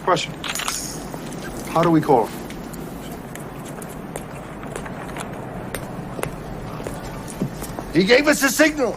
question. How do we call? He gave us a signal.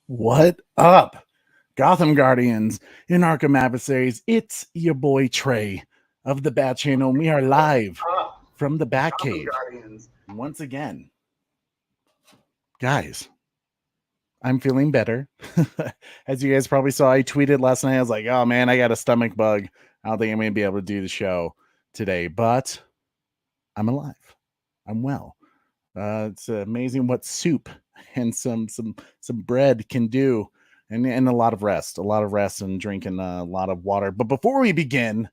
What up, Gotham Guardians in Arkham Adversaries? It's your boy Trey of the Bat Channel. We are live from the Batcave once again. Guys, I'm feeling better. As you guys probably saw, I tweeted last night. I was like, oh man, I got a stomach bug. I don't think I'm going to be able to do the show today, but I'm alive. I'm well. It's amazing what soup and some bread can do, and a lot of rest and drinking a lot of water. But before we begin,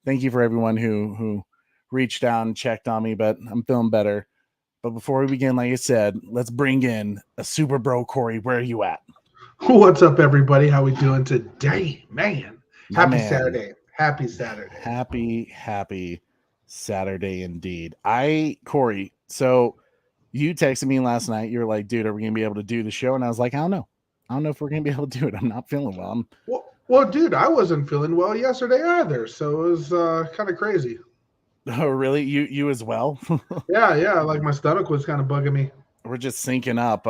thank you for everyone who reached out and checked on me, but I'm feeling better. But before we begin, like I said, let's bring in a super bro. Corey, where are you at? What's up, everybody? How we doing today, man? Happy Saturday Indeed. Corey, so you texted me last night. You were like, dude, are we going to be able to do the show? And I was like, I don't know if we're going to be able to do it. I'm not feeling well. Well, dude, I wasn't feeling well yesterday either. So it was kind of crazy. Oh, really? You as well? Yeah. Like my stomach was kind of bugging me. We're just syncing up.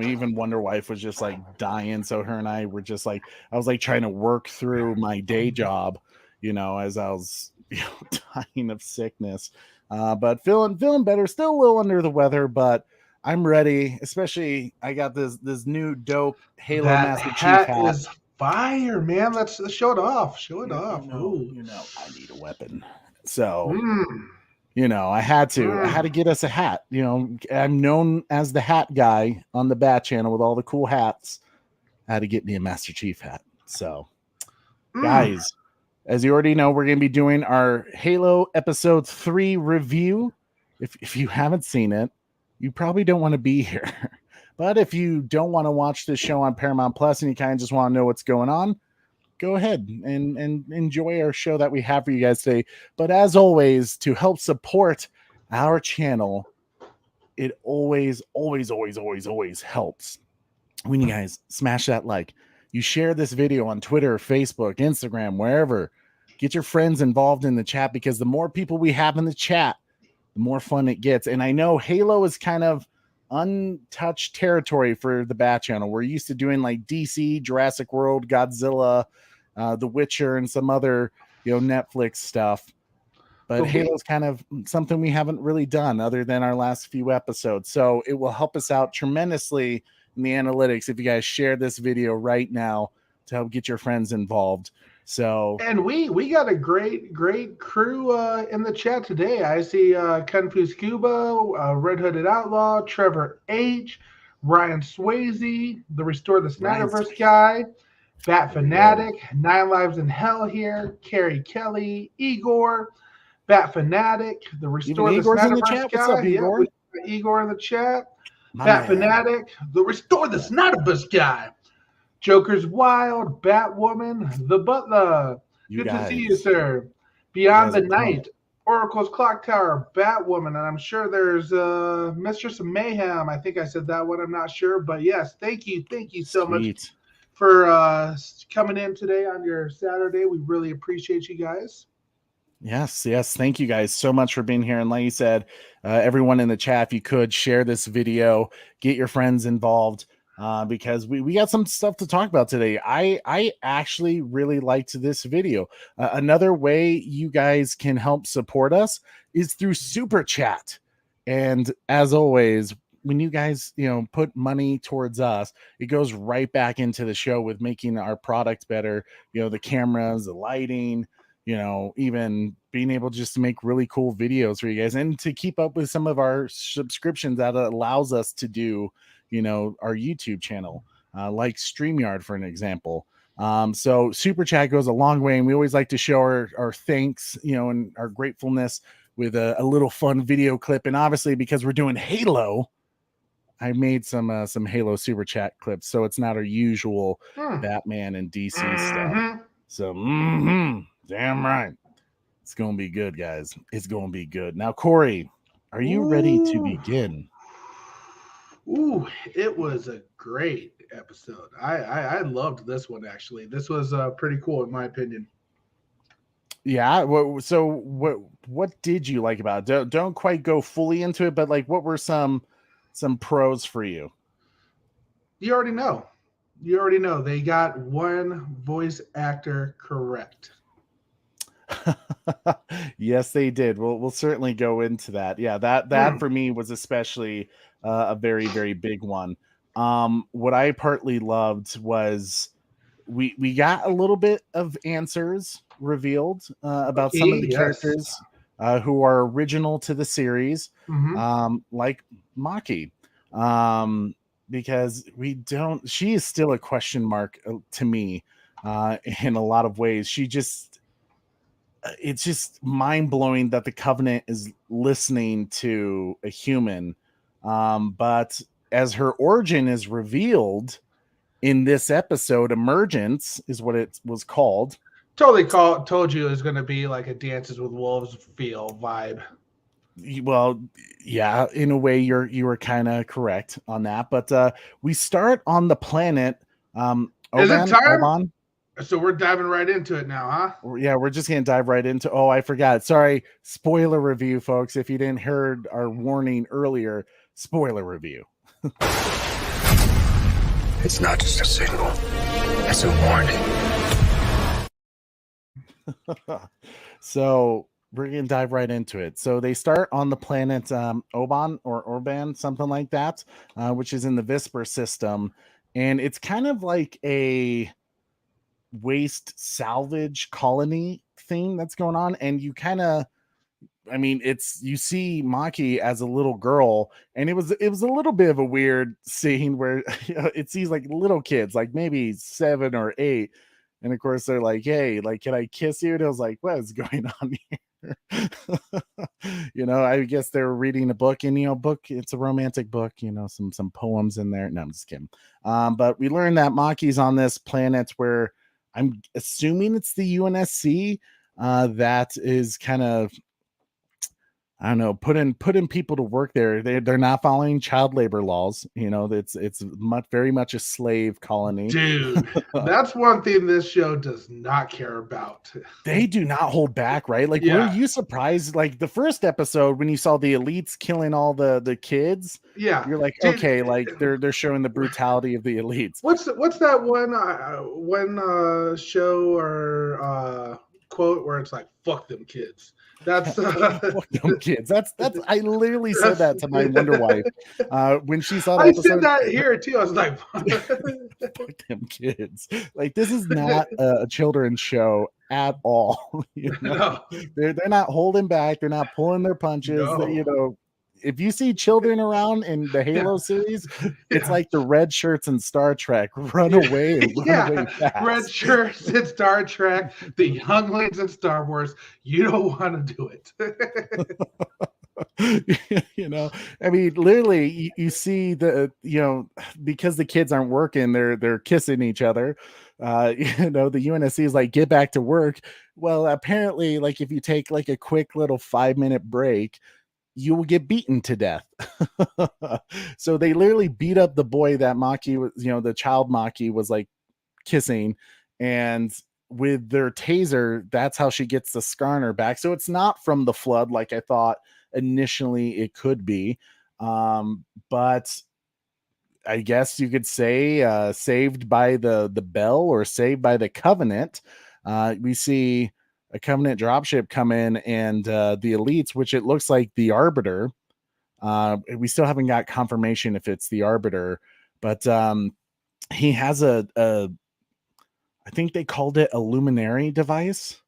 Even Wonder Wife was just like dying. So her and I were just like, I was like trying to work through my day job, as I was dying of sickness. But feeling better, still a little under the weather, but I'm ready. Especially, I got this new dope Halo Master Chief hat. Is fire, man. Let's show it off. Show it off. I need a weapon, so I had to get us a hat. I'm known as the hat guy on the Bat Channel with all the cool hats. I had to get me a Master Chief hat. So, guys. As you already know, we're going to be doing our Halo Episode 3 review. If you haven't seen it, you probably don't want to be here. But if you don't want to watch this show on Paramount Plus and you kind of just want to know what's going on, go ahead and enjoy our show that we have for you guys today. But as always, to help support our channel, it always helps when you guys smash that like. You share this video on Twitter, Facebook, Instagram, wherever. Get your friends involved in the chat, because the more people we have in the chat, the more fun it gets. And I know Halo is kind of untouched territory for the Bat Channel. We're used to doing like DC, Jurassic World, Godzilla, The Witcher, and some other Netflix stuff. But Halo's kind of something we haven't really done other than our last few episodes. So it will help us out tremendously in the analytics if you guys share this video right now to help get your friends involved. So, and we got a great crew in the chat today. I see Kung Fu Scuba, Red Hooded Outlaw, Trevor H, Ryan Swayze, the Restore the Snyderverse guy, Bat Fanatic, 9 Lives in Hell here, Carrie Kelly, Igor, Bat Fanatic, the Restore the Snyderverse guy. What's up, Igor? Igor in the chat. Bat Fanatic, the Restore the Snyderverse guy. Joker's Wild, Batwoman, The Butler. Good to see you, sir. Beyond the Night, Oracle's Clock Tower, Batwoman, and I'm sure there's Mistress of Mayhem. I think I said that one. I'm not sure, but yes, thank you so much for coming in today on your Saturday. We really appreciate you guys. Yes, yes. Thank you guys so much for being here. And like you said, everyone in the chat, if you could share this video, get your friends involved, because we got some stuff to talk about today. I actually really liked this video. Another way you guys can help support us is through Super Chat. And as always, when you guys put money towards us, it goes right back into the show with making our product better. The cameras, the lighting, even being able just to make really cool videos for you guys and to keep up with some of our subscriptions that allows us to do, our YouTube channel, like StreamYard, for an example. So Super Chat goes a long way, and we always like to show our thanks, and our gratefulness with a little fun video clip. And obviously, because we're doing Halo, I made some Halo Super Chat clips, so it's not our usual Batman and DC stuff. So, damn right. It's going to be good, guys. It's going to be good. Now, Corey, are you ready to begin? Ooh, it was a great episode. I loved this one, actually. This was pretty cool, in my opinion. Yeah. So what did you like about it? Don't quite go fully into it, but like, what were some pros for you? You already know. You already know. They got one voice actor correct. Yes, they did. We'll certainly go into that. Yeah, that for me was especially a very, very big one. What I partly loved was we got a little bit of answers revealed about some of the characters who are original to the series, like Maki. Because she is still a question mark to me in a lot of ways. It's just mind-blowing that the Covenant is listening to a human. But as her origin is revealed in this episode, Emergence is what it was called. Told you it was going to be like a Dances with Wolves feel vibe. Well, yeah, in a way you were kind of correct on that. But we start on the planet. Is it time? Oban. So we're diving right into it now, huh? Yeah, we're just gonna dive right into. Oh, I forgot. Sorry, spoiler review, folks. If you didn't heard our warning earlier, spoiler review. It's not just a signal; it's a warning. So we're gonna dive right into it. So they start on the planet Oban or Orban, something like that, which is in the Visper system, and it's kind of like a waste salvage colony thing that's going on. And you you see Maki as a little girl, and it was a little bit of a weird scene where it sees like little kids, like maybe 7 or 8, and of course they're like, hey, like, can I kiss you? And I was like, what is going on here? I guess they're reading a book, and it's a romantic book, some poems in there. No, I'm just kidding. But we learned that Maki's on this planet where I'm assuming it's the UNSC that is kind of, I don't know, putting people to work there. They're not following child labor laws. It's very much a slave colony. Dude, that's one thing this show does not care about. They do not hold back, right? Like, were you surprised? Like the first episode when you saw the elites killing all the kids? Yeah, you're like, okay, like they're showing the brutality of the elites. What's that one show or quote where it's like, "Fuck them kids." That's fuck them kids. That's I literally said that to my Wonder Wife when she saw that I episode. said that here too. I was like, fuck them kids. Like, this is not a children's show at all. No. They're not holding back, they're not pulling their punches. No. If you see children around in the Halo series, it's like the red shirts in Star Trek. Run away and run away fast. Red shirts in Star Trek, the younglings in Star Wars. You don't want to do it. Literally you see because the kids aren't working, they're kissing each other. The UNSC is like, get back to work. Well, apparently, like, if you take like a quick little 5-minute break, you will get beaten to death. So they literally beat up the boy that Maki was, the child Maki was like kissing, and with their taser, that's how she gets the scar on her back. So it's not from the flood like I thought initially it could be. But I guess you could say saved by the bell or saved by the Covenant. We see a Covenant dropship come in and the elites, which it looks like the Arbiter. We still haven't got confirmation if it's the Arbiter, but he has I think they called it a luminary device,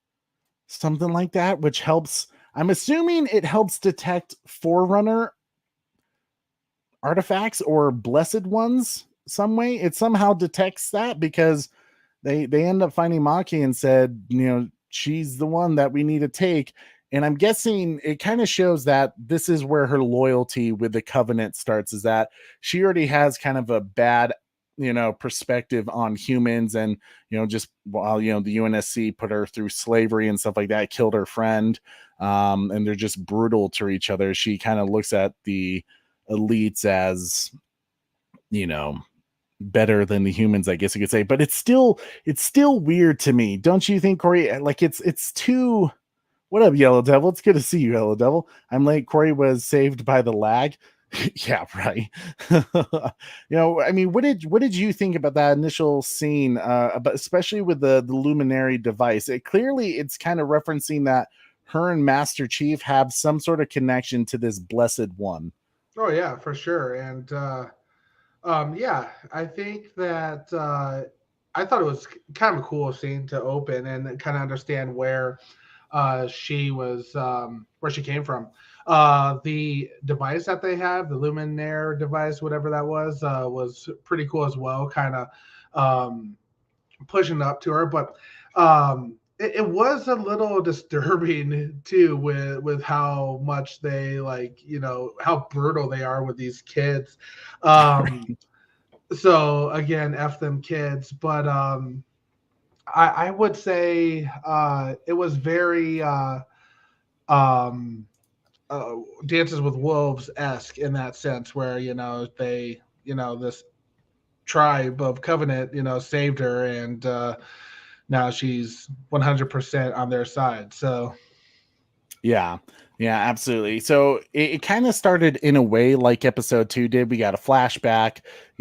something like that, which helps. I'm assuming it helps detect Forerunner artifacts or blessed ones some way. It somehow detects that because they end up finding Maki and said, she's the one that we need to take. And I'm guessing it kind of shows that this is where her loyalty with the Covenant starts, is that she already has kind of a bad, perspective on humans. And, just while, the UNSC put her through slavery and stuff like that, killed her friend. And they're just brutal to each other. She kind of looks at the elites as, better than the humans, I guess you could say. But it's still weird to me. Don't you think, Corey? Like it's too. What up, Yellow Devil? It's good to see you, Yellow Devil. I'm late. Corey was saved by the lag. Yeah, right. I mean, what did you think about that initial scene? But especially with the luminary device, it's kind of referencing that her and Master Chief have some sort of connection to this blessed one. Oh yeah, for sure. And yeah, I think that I thought it was kind of a cool scene to open and kind of understand where she was, where she came from. The device that they have, the Luminaire device, whatever that was pretty cool as well, kind of pushing up to her. But it was a little disturbing too with how much they how brutal they are with these kids. So again, F them kids. But I would say it was very Dances with Wolves-esque in that sense, where they this tribe of Covenant saved her, and now she's 100% on their side. So yeah, absolutely. So it kind of started in a way like episode 2 did. We got a flashback,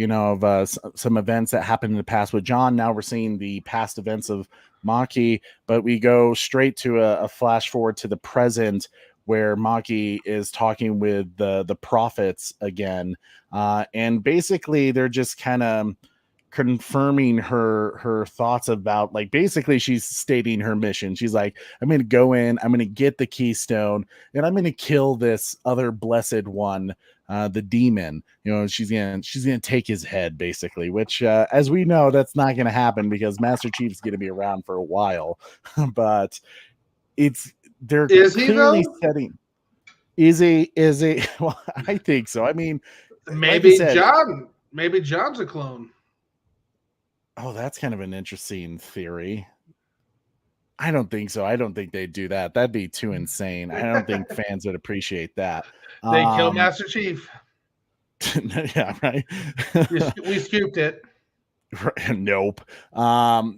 of some events that happened in the past with John. Now we're seeing the past events of Maki, but we go straight to a flash forward to the present, where Maki is talking with the prophets again, and basically they're just kind of confirming her thoughts about, like, basically she's stating her mission. She's like, I'm going to go in, I'm going to get the keystone, and I'm going to kill this other blessed one, the demon. She's going to take his head, basically, which as we know, that's not going to happen because Master Chief's going to be around for a while. But they're clearly setting is a well, I think so. I mean, maybe like John's a clone. Oh, that's kind of an interesting theory. I don't think so. I don't think they'd do that. That'd be too insane. I don't think fans would appreciate that. They kill Master Chief. Yeah, right. We scooped it. Nope.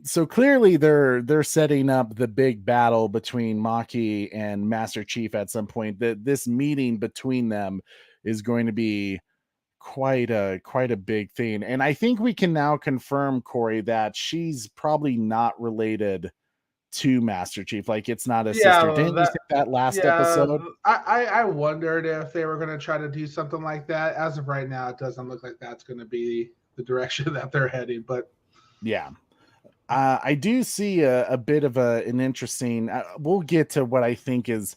So clearly they're setting up the big battle between Maki and Master Chief at some point. This meeting between them is going to be quite a big thing. And I think we can now confirm, Corey, that she's probably not related to Master Chief. Like, it's not a sister. Didn't you say that last episode? I wondered if they were going to try to do something like that. As of right now, it doesn't look like that's going to be the direction that they're heading. But yeah, I do see a bit of an interesting. We'll get to what I think is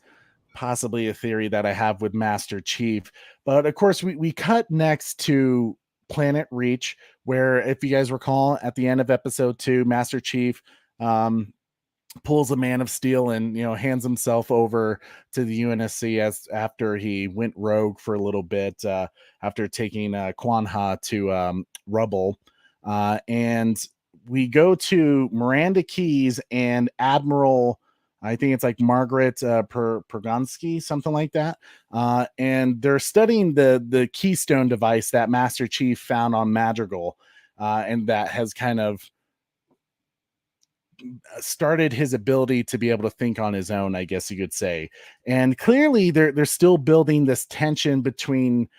possibly a theory that I have with Master Chief. But of course, we cut next to Planet Reach, where, if you guys recall, at the end of episode 2, Master Chief pulls a Man of Steel and hands himself over to the UNSC after he went rogue for a little bit, after taking Kwanha to Rubble, and we go to Miranda Keyes and Admiral, I think it's like Margaret Pergonsky, something like that. And they're studying the Keystone device that Master Chief found on Madrigal, and that has kind of started his ability to be able to think on his own, I guess you could say. And clearly they're still building this tension between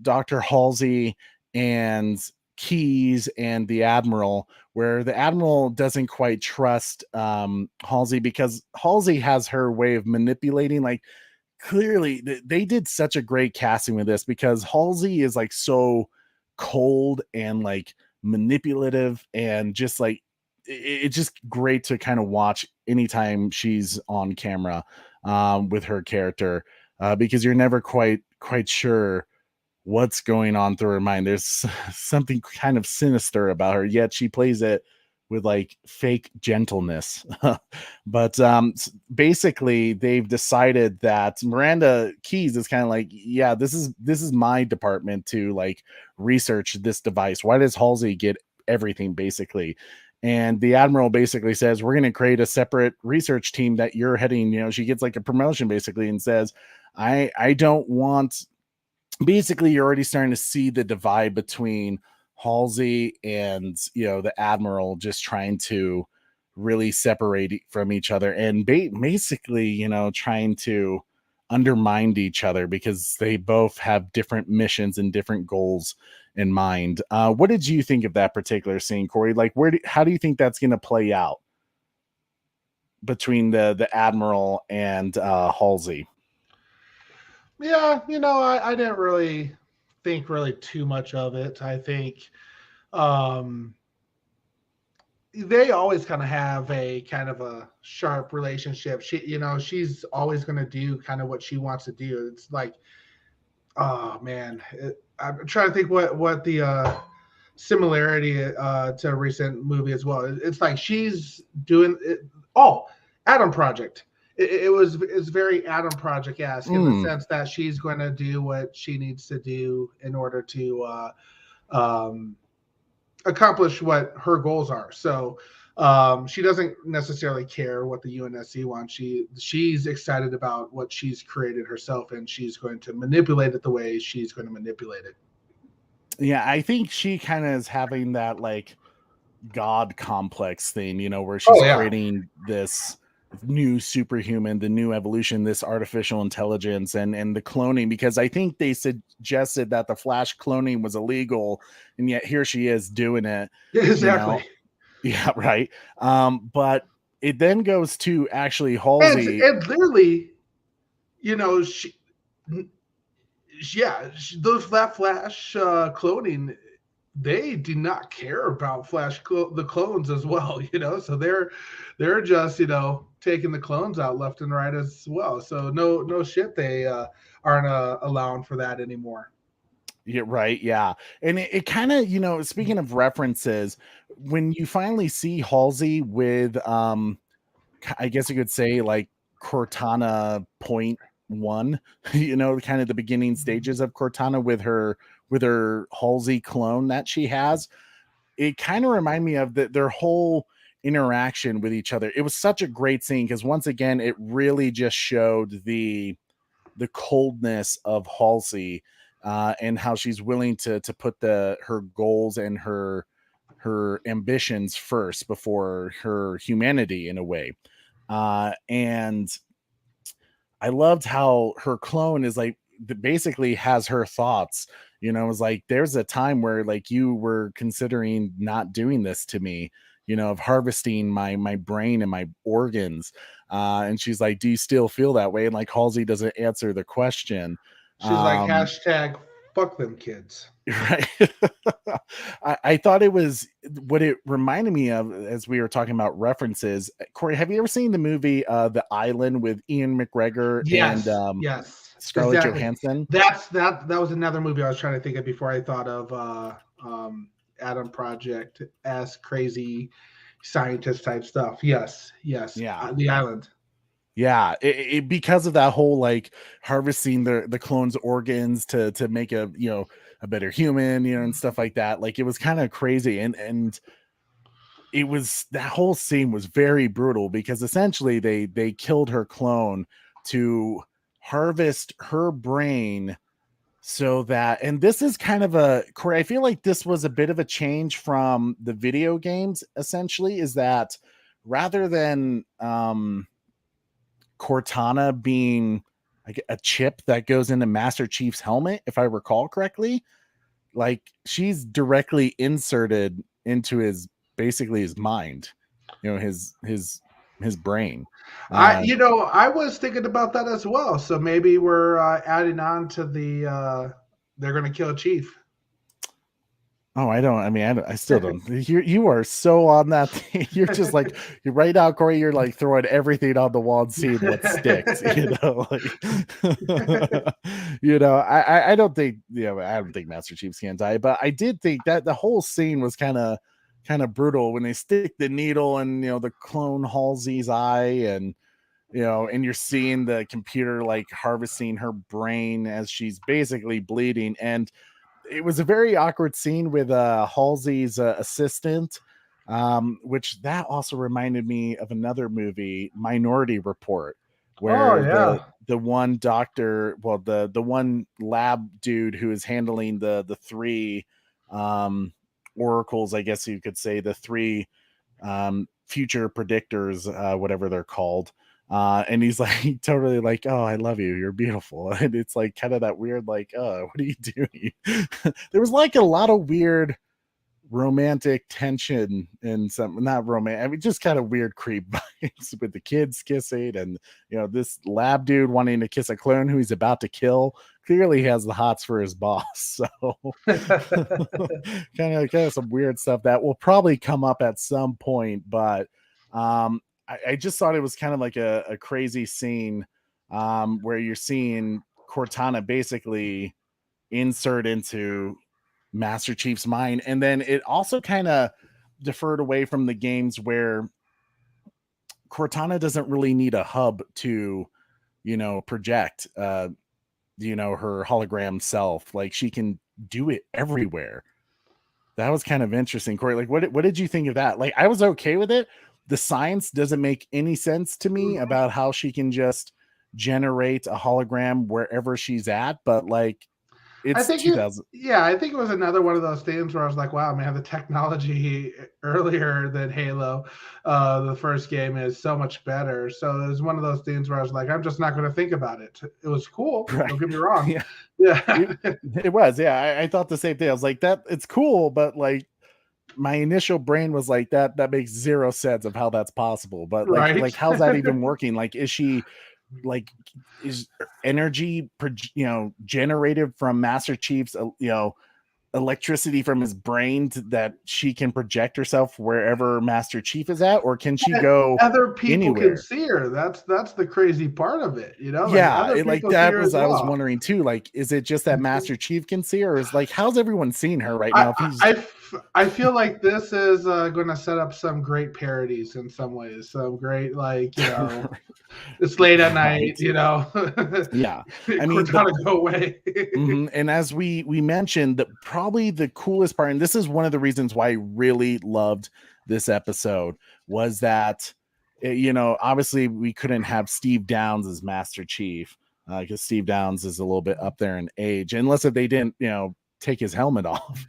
Dr. Halsey and Keyes and the Admiral, where the Admiral doesn't quite trust Halsey, because Halsey has her way of manipulating. Like, clearly they did such a great casting with this, because Halsey is like so cold and like manipulative, and just like it's just great to kind of watch anytime she's on camera with her character, because you're never quite sure what's going on through her mind. There's something kind of sinister about her, yet she plays it with like fake gentleness. But basically they've decided that Miranda Keyes is kind of like, yeah, this is my department to like research this device. Why does Halsey get everything, basically? And the Admiral basically says, we're going to create a separate research team that you're heading. You know, she gets like a promotion basically, and says, I don't want, basically you're already starting to see the divide between Halsey and, you know, the Admiral, just trying to really separate from each other, and basically, you know, trying to undermine each other, because they both have different missions and different goals in mind. What did you think of that particular scene, Corey? Like, how do you think that's going to play out between the Admiral and Halsey? Yeah, you know, I didn't really think really too much of it. I think they always kind of have a kind of a sharp relationship. She's always going to do kind of what she wants to do. It's like, oh man, I'm trying to think what the similarity to a recent movie as well. It's like she's doing it. Oh, Adam Project. It's very Adam Project-esque in the sense that she's going to do what she needs to do in order to accomplish what her goals are. So she doesn't necessarily care what the UNSC wants. She's excited about what she's created herself, and she's going to manipulate it the way she's going to manipulate it. Yeah, I think she kind of is having that like God complex thing, you know, where she's creating this new superhuman, the new evolution, this artificial intelligence, and the cloning, because I think they suggested that the Flash cloning was illegal, and yet here she is doing it. Exactly. You know? Yeah, right. But it then goes to actually Halsey, and literally, you know, those Flash cloning, they do not care about the clones as well, you know, so they're just, you know, taking the clones out left and right as well. So no shit, they aren't allowing for that anymore. Yeah, right. Yeah. And it kind of, you know, speaking of references, when you finally see Halsey with I guess you could say like Cortana .1, you know, kind of the beginning stages of Cortana with her Halsey clone that she has, it kind of reminded me of their whole interaction with each other. It was such a great scene, because once again, it really just showed the coldness of Halsey, and how she's willing to put her goals and her ambitions first before her humanity, in a way. And I loved how her clone is like, basically has her thoughts, you know. It was like, there's a time where like you were considering not doing this to me, you know, of harvesting my brain and my organs. And she's like, do you still feel that way? And like Halsey doesn't answer the question. She's like, hashtag fuck them kids. Right. I thought it was, what it reminded me of, as we were talking about references. Corey, have you ever seen the movie The Island with Ian McGregor and yes, Scarlett Johansson? That was another movie I was trying to think of before I thought of Adam Project as crazy scientist type stuff. Yes. Yeah. The Island. Yeah, it because of that whole like harvesting the clone's organs to make a, you know, a better human, you know, and stuff like that. Like, it was kind of crazy, and it was, that whole scene was very brutal, because essentially they killed her clone to harvest her brain, so that, and this is kind of a, Corey, I feel like this was a bit of a change from the video games, essentially, is that rather than Cortana being like a chip that goes into Master Chief's helmet, if I recall correctly, like she's directly inserted into his basically his mind, his brain. I was thinking about that as well. So maybe we're adding on to the they're going to kill Chief. Oh, I still don't. You are so on that thing. You're just like, you're right now, Corey. You're like throwing everything on the wall and seeing what sticks. I don't think, I don't think Master Chief's can die, but I did think that the whole scene was kind of brutal when they stick the needle in, the clone Halsey's eye, and and you're seeing the computer like harvesting her brain as she's basically bleeding. And it was a very awkward scene with Halsey's assistant, which that also reminded me of another movie, Minority Report, where the one doctor, well, the one lab dude who is handling the three oracles, I guess you could say, the three future predictors, whatever they're called. And he's like totally like, oh, I love you, you're beautiful. And it's like kind of that weird, like, oh, what are you doing? There was like a lot of weird romantic tension and some, not romantic, just kind of weird creep vibes with the kids kissing, and this lab dude wanting to kiss a clone who he's about to kill. Clearly has the hots for his boss. So kind of some weird stuff that will probably come up at some point. But I just thought it was kind of like a crazy scene where you're seeing Cortana basically insert into Master Chief's mind. And then it also kind of deferred away from the games where Cortana doesn't really need a hub to, project, her hologram self. Like she can do it everywhere. That was kind of interesting, Corey. Like, what did you think of that? Like, I was okay with it. The science doesn't make any sense to me about how she can just generate a hologram wherever she's at, but like, it's 2000. I think it was another one of those things where I was like, wow, man, the technology earlier than Halo, the first game, is so much better. So it was one of those things where I was like, I'm just not going to think about it. It was cool. Right. Don't get me wrong. Yeah. It was. Yeah. I thought the same thing. I was like, that it's cool, but like my initial brain was like, that makes zero sense of how that's possible. But like how's that even working? Like, is she like, is energy generated from Master Chief's electricity from his brain that she can project herself wherever Master Chief is at, or can she go other people anywhere? Can see her? That's the crazy part of it, like that was I was wondering too, like, is it just that Master Chief can see her, or is like, how's everyone seeing her right now? I feel like this is going to set up some great parodies in some ways, some great, like, it's late at night, yeah. I mean, Cortana, go away. And as we mentioned, that probably the coolest part, and this is one of the reasons why I really loved this episode, was that obviously we couldn't have Steve Downes as Master Chief because Steve Downes is a little bit up there in age, unless if they didn't take his helmet off.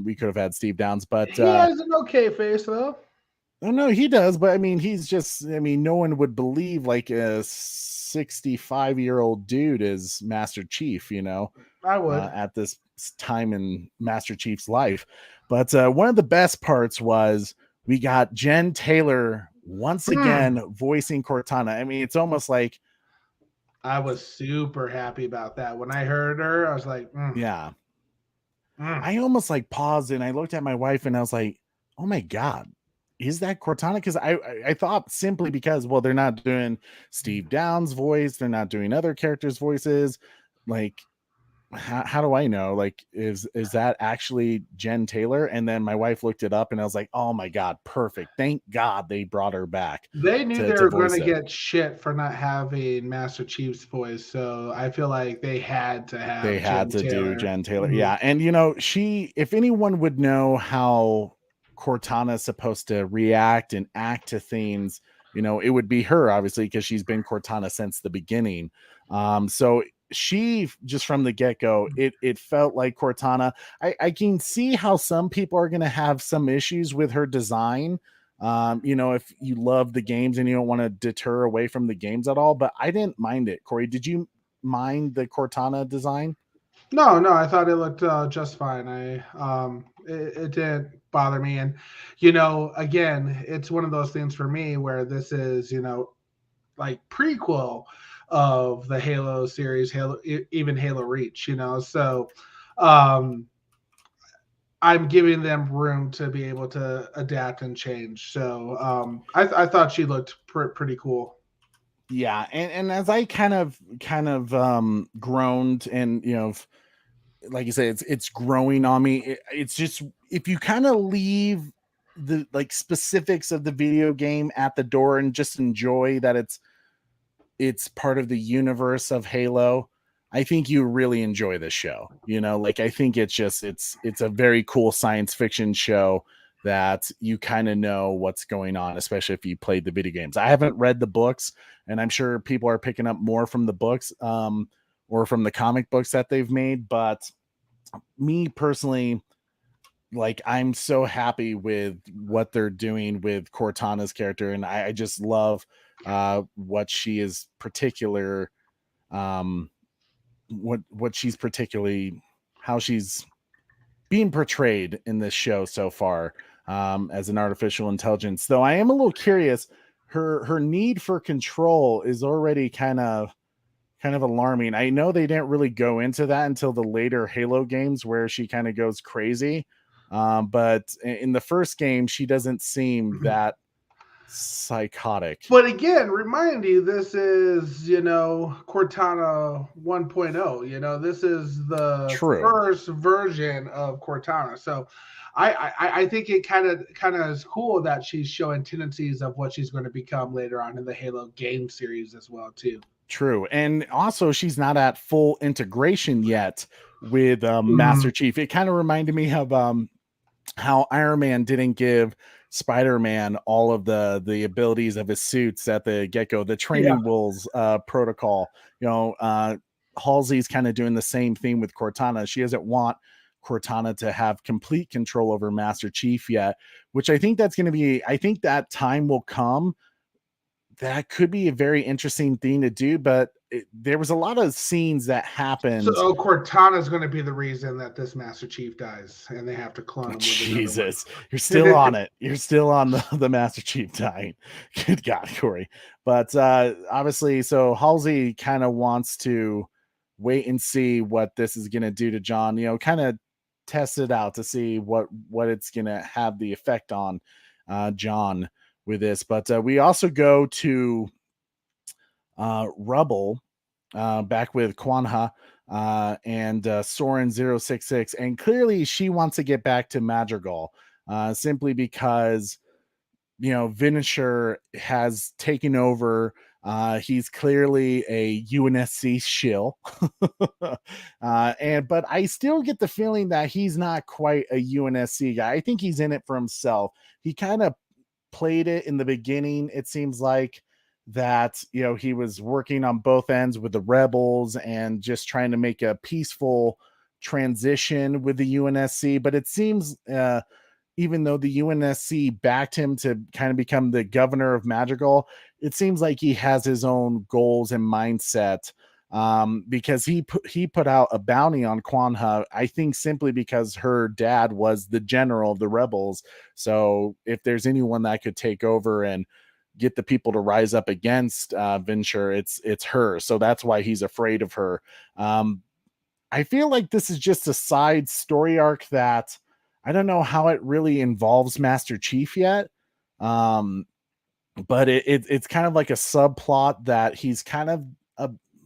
We could have had Steve Downes, but he has an okay face though. Oh no, he does, but I mean, he's just, no one would believe like a 65-year-old dude is Master Chief, I would at this time in Master Chief's life. But one of the best parts was we got Jen Taylor once again voicing Cortana. I mean, it's almost like I was super happy about that. When I heard her, I was like, yeah. I almost like paused and I looked at my wife and I was like, oh my God, is that Cortana? Because I thought simply because, well, they're not doing Steve Downes' voice, they're not doing other characters' voices. Like, how do I know? Like, is that actually Jen Taylor? And then my wife looked it up and I was like, oh my God, perfect. Thank God they brought her back. They knew they were going to get shit for not having Master Chief's voice. So I feel like they had to have do Jen Taylor. Yeah. And she, if anyone would know how Cortana is supposed to react and act to things, it would be her, obviously, because she's been Cortana since the beginning. So she, just from the get-go, it felt like Cortana. I can see how some people are going to have some issues with her design, if you love the games and you don't want to deter away from the games at all. But I didn't mind it. Corey, did you mind the Cortana design? No, I thought it looked just fine. It didn't bother me, and again, it's one of those things for me where this is like prequel of the Halo series, even Halo Reach. So I'm giving them room to be able to adapt and change. So I thought she looked pretty cool. Yeah, and as I kind of groaned, and like you say, it's growing on me. It's just, if you kind of leave the like specifics of the video game at the door and just enjoy that it's part of the universe of Halo, I think you really enjoy this show. Like, I think it's a very cool science fiction show that you kind of know what's going on, especially if you played the video games. I haven't read the books, and I'm sure people are picking up more from the books or from the comic books that they've made. But me personally, like, I'm so happy with what they're doing with Cortana's character, and I just love what she is particular, what she's particularly, how she's being portrayed in this show so far, as an artificial intelligence. Though I am a little curious, her need for control is already kind of alarming. I know they didn't really go into that until the later Halo games, where she kind of goes crazy. But in the first game, she doesn't seem that psychotic. But again, remind you, this is, Cortana 1.0. This is the first version of Cortana. So I think it kind of is cool that she's showing tendencies of what she's going to become later on in the Halo game series as well, too. True. And also, she's not at full integration yet with Master Chief. It kind of reminded me of how Iron Man didn't give Spider-Man all of the abilities of his suits at the get-go, the training wheels protocol. Halsey's kind of doing the same thing with Cortana. She doesn't want Cortana to have complete control over Master Chief yet, which I think that time will come. That could be a very interesting thing to do, but there was a lot of scenes that happened. So Cortana is going to be the reason that this Master Chief dies, and they have to clone him. Jesus, you're still on it. You're still on the Master Chief dying. Good God, Corey. But obviously, so Halsey kind of wants to wait and see what this is going to do to John. Kind of test it out to see what it's going to have the effect on John with this. But we also go to Rubble, back with Kwanha and Soren 066, and clearly she wants to get back to Madrigal, simply because Vinisher has taken over. He's clearly a UNSC shill, but I still get the feeling that he's not quite a UNSC guy. I think he's in it for himself. He kind of played it in the beginning. It seems like that he was working on both ends with the rebels and just trying to make a peaceful transition with the UNSC. But it seems even though the UNSC backed him to kind of become the governor of Madrigal, it seems like he has his own goals and mindset, because he put out a bounty on Kwanha, I think simply because her dad was the general of the rebels. So if there's anyone that could take over and get the people to rise up against Vinsher, it's her. So that's why he's afraid of her. I feel like this is just a side story arc that I don't know how it really involves Master Chief yet. But it's kind of like a subplot that he's kind of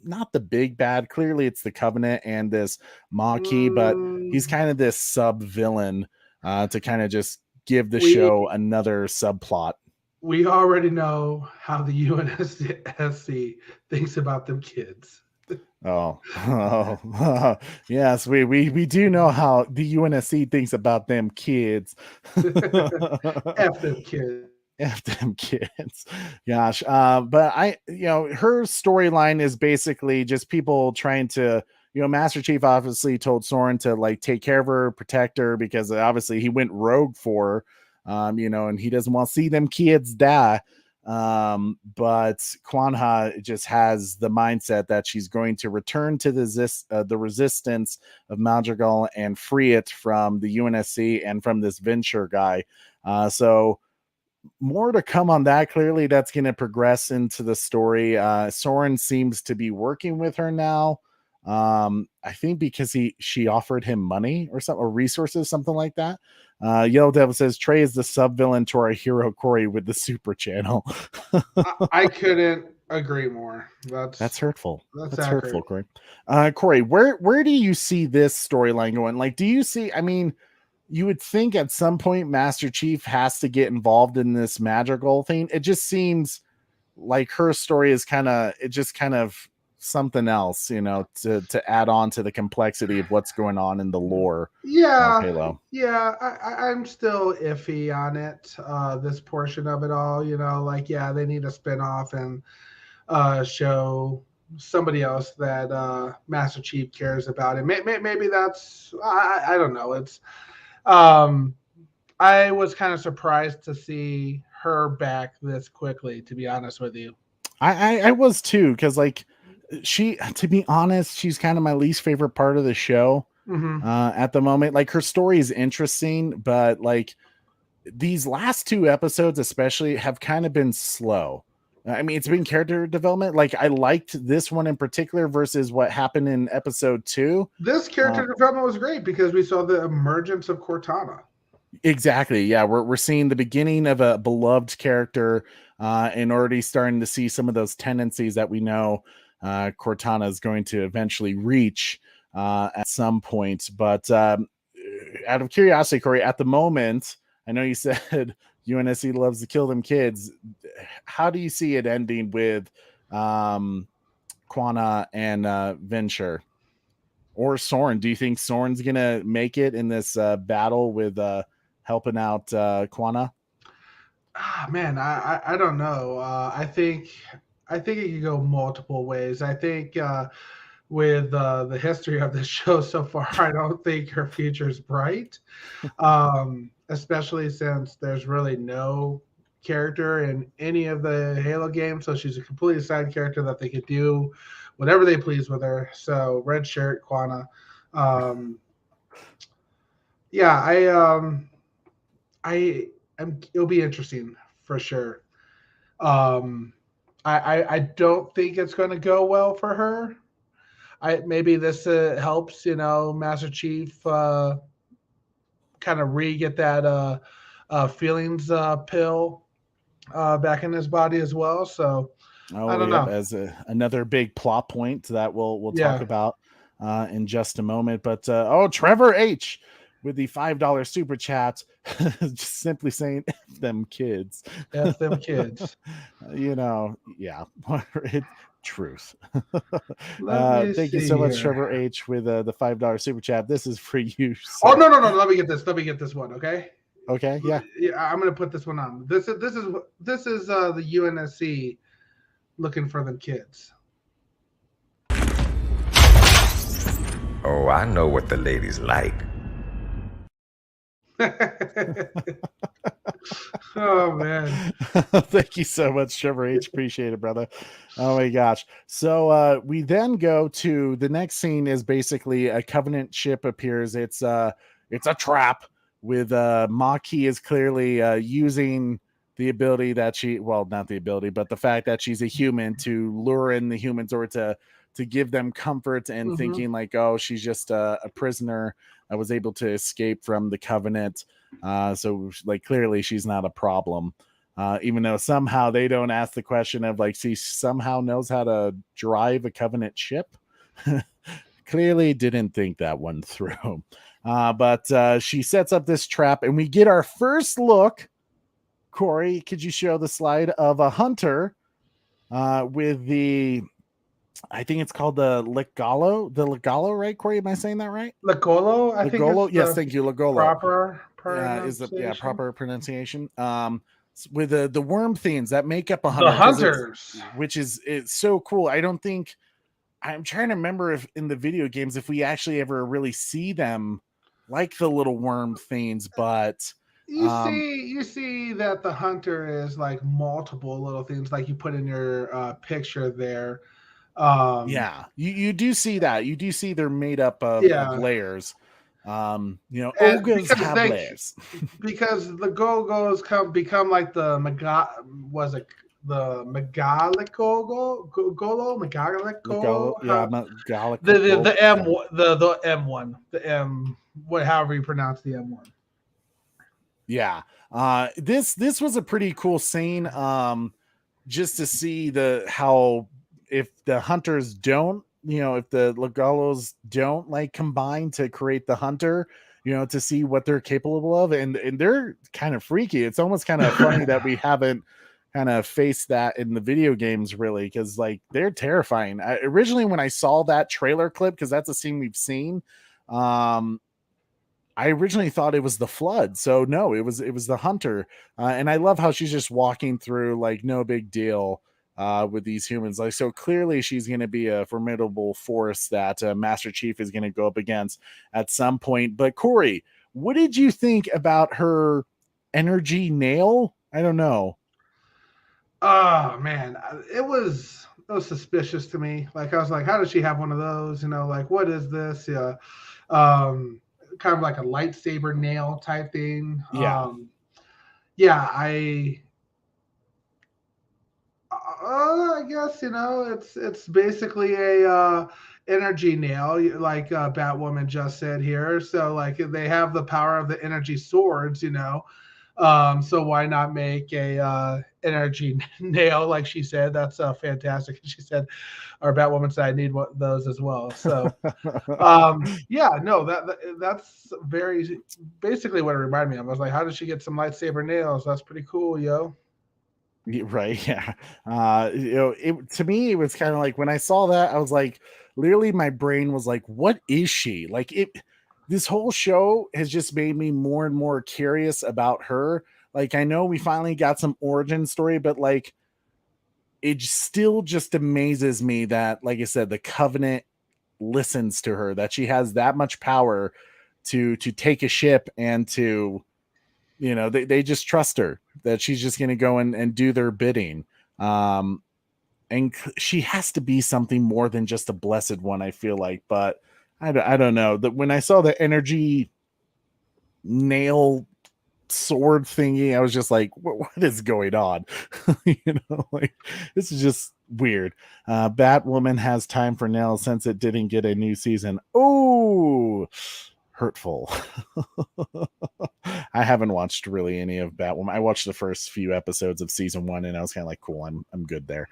not the big bad. Clearly it's the Covenant and this Maquis, but he's kind of this sub villain to kind of just give the show another subplot. We already know how the UNSC thinks about them kids. Oh, yes, we do know how the UNSC thinks about them kids. F them kids. F them kids. Gosh. But her storyline is basically just people trying to, Master Chief obviously told Soren to like take care of her, protect her, because obviously he went rogue for her. you know, and he doesn't want to see them kids die. But Kwanha just has the mindset that she's going to return to the resistance of Madrigal and free it from the UNSC and from this Venture guy. So more to come on that. Clearly that's going to progress into the story. Soren seems to be working with her now. I think because she offered him money or something, or resources, something like that. Yellow Devil says Trey is the sub villain to our hero Corey with the super channel. I couldn't agree more. That's hurtful. That's hurtful, Corey. Corey, where do you see this storyline going? Like, do you see, I mean, you would think at some point Master Chief has to get involved in this Madrigal thing. It just seems like her story is kind of something else, you know, to add on to the complexity of what's going on in the lore. Halo. I'm still iffy on it. This portion of it all, you know, like, they need a spinoff and show somebody else that Master Chief cares about it. Maybe that's, I don't know. It's I was kind of surprised to see her back this quickly, to be honest with you. I was too, because like to be honest, she's kind of my least favorite part of the show at the moment. Like, her story is interesting, but like these last two episodes especially have kind of been slow. I mean, it's been character development. Like, I liked this one in particular versus what happened in episode 2. This character development was great because we saw the emergence of Cortana. Exactly. Yeah, we're seeing the beginning of a beloved character, and already starting to see some of those tendencies that we know Cortana is going to eventually reach at some point. But out of curiosity, Corey, at the moment, I know you said UNSC loves to kill them kids. How do you see it ending with Kwanha and Venture or Soren? Do you think Soren's gonna make it in this battle with helping out Kwanha? Man, I don't know. I think it could go multiple ways. I think with the history of the show so far, I don't think her future is bright. Especially since there's really no character in any of the Halo games, so she's a completely side character that they could do whatever they please with her. So red shirt, Kwanha. It'll be interesting for sure. I don't think it's going to go well for her. Maybe this helps, you know, Master Chief kind of get that feelings pill back in his body as well. So I don't know. As another big plot point that we'll talk about in just a moment. But Trevor H with the $5 super chat, just simply saying F them kids. F them kids. You know, yeah. Truth. Thank you so much, Trevor H, with the $5 super chat. This is for you. So. Oh no! Let me get this one. Okay. Okay. Yeah. I'm gonna put this one on. This is the UNSC looking for them kids. Oh, I know what the ladies like. Oh man. Thank you so much, Trevor H. Appreciate it, brother. Oh my gosh. So we then go to the next scene is basically a Covenant ship appears. It's a trap with Maki is clearly using the ability that not the ability, but the fact that she's a human to lure in the humans or to give them comfort and thinking like, oh, she's just a prisoner that was able to escape from the Covenant. So like clearly she's not a problem. Even though somehow they don't ask the question of like, she somehow knows how to drive a Covenant ship. Clearly didn't think that one through. But she sets up this trap and we get our first look. Corey, could you show the slide of a hunter with the, I think it's called the Legalo, right, Corey? Am I saying that right? Legolo? I think it's yes, thank you, Legolo. Proper pronunciation. Proper pronunciation. With the worm themes that make up a hunter. The hunters. Which is it's so cool. I'm trying to remember if in the video games if we actually ever really see them like the little worm things, but You see that the hunter is like multiple little things, like you put in your picture there. Yeah, you do see that. You do see they're made up of Yeah, layers. and Ogres have layers. because the Go-Go's become like the was it the Galo, Megalico? yeah, The Galactical. M the M1, the M, what, however you pronounce the M1. Yeah. This was a pretty cool scene. Just to see how if the hunters don't, if the Legalos don't like combine to create the hunter, to see what they're capable of, and they're kind of freaky. It's almost kind of funny that we haven't kind of faced that in the video games, really, because like they're terrifying. Originally, when I saw that trailer clip, because that's a scene we've seen, I originally thought it was the flood. So no, it was the hunter. And I love how she's just walking through like no big deal with these humans. Like, so clearly she's going to be a formidable force that Master Chief is going to go up against at some point. But Corey, what did you think about her energy nail? I don't know. Oh man, it was suspicious to me. Like I was like, how does she have one of those? Like what is this? Yeah, um, kind of like a lightsaber nail type thing. Yeah. Yeah, I guess it's basically a energy nail, like Batwoman just said here. So like they have the power of the energy swords. So why not make a energy nail, like she said? That's fantastic. She said, or Batwoman said, I need one of those as well. So yeah, no, that's very basically what it reminded me of. I was like, how did she get some lightsaber nails? That's pretty cool, yo. Right. Yeah. To me, it was kind of like when I saw that, I was like, literally, my brain was like, what is she? Like, this whole show has just made me more and more curious about her. Like, I know we finally got some origin story, but like, it still just amazes me that, like I said, the Covenant listens to her, that she has that much power to take a ship and to, they just trust her, that she's just going to go and do their bidding. And she has to be something more than just a blessed one, I feel like. But I don't know that when I saw the energy nail sword thingy, I was just like, what is going on? Like, this is just weird. Batwoman has time for nails since it didn't get a new season. Oh, hurtful. I haven't watched really any of Batwoman. I watched the first few episodes of season 1 and I was kind of like, cool, I'm good there.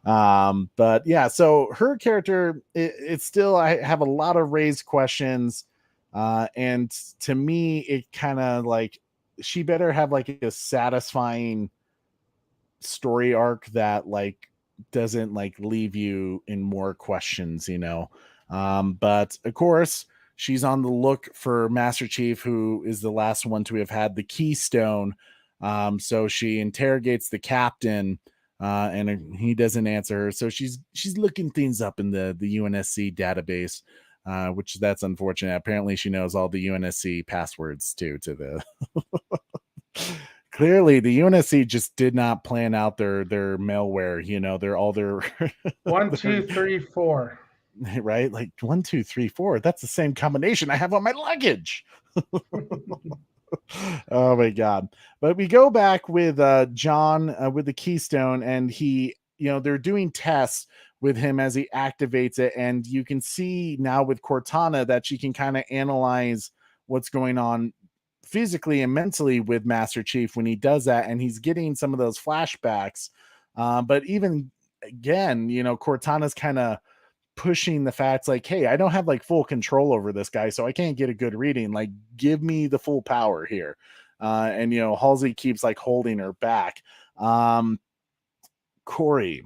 But yeah, so her character, it's still, I have a lot of raised questions. And to me, it kind of like, she better have like a satisfying story arc that like doesn't like leave you in more questions. But of course, she's on the look for Master Chief, who is the last one to have had the keystone. So she interrogates the captain, and he doesn't answer her. So she's looking things up in the UNSC database, which that's unfortunate. Apparently, she knows all the UNSC passwords too. To the clearly, the UNSC just did not plan out their malware. They're all their 1, 2, 3, 4. Right, like 1, 2, 3, 4. That's the same combination I have on my luggage. Oh my god. But we go back with John with the keystone, and he, they're doing tests with him as he activates it, and you can see now with Cortana that she can kind of analyze what's going on physically and mentally with Master Chief when he does that, and he's getting some of those flashbacks. But even again, Cortana's kind of pushing the facts like, hey, I don't have like full control over this guy, so I can't get a good reading. Like, give me the full power here. And Halsey keeps like holding her back. Corey,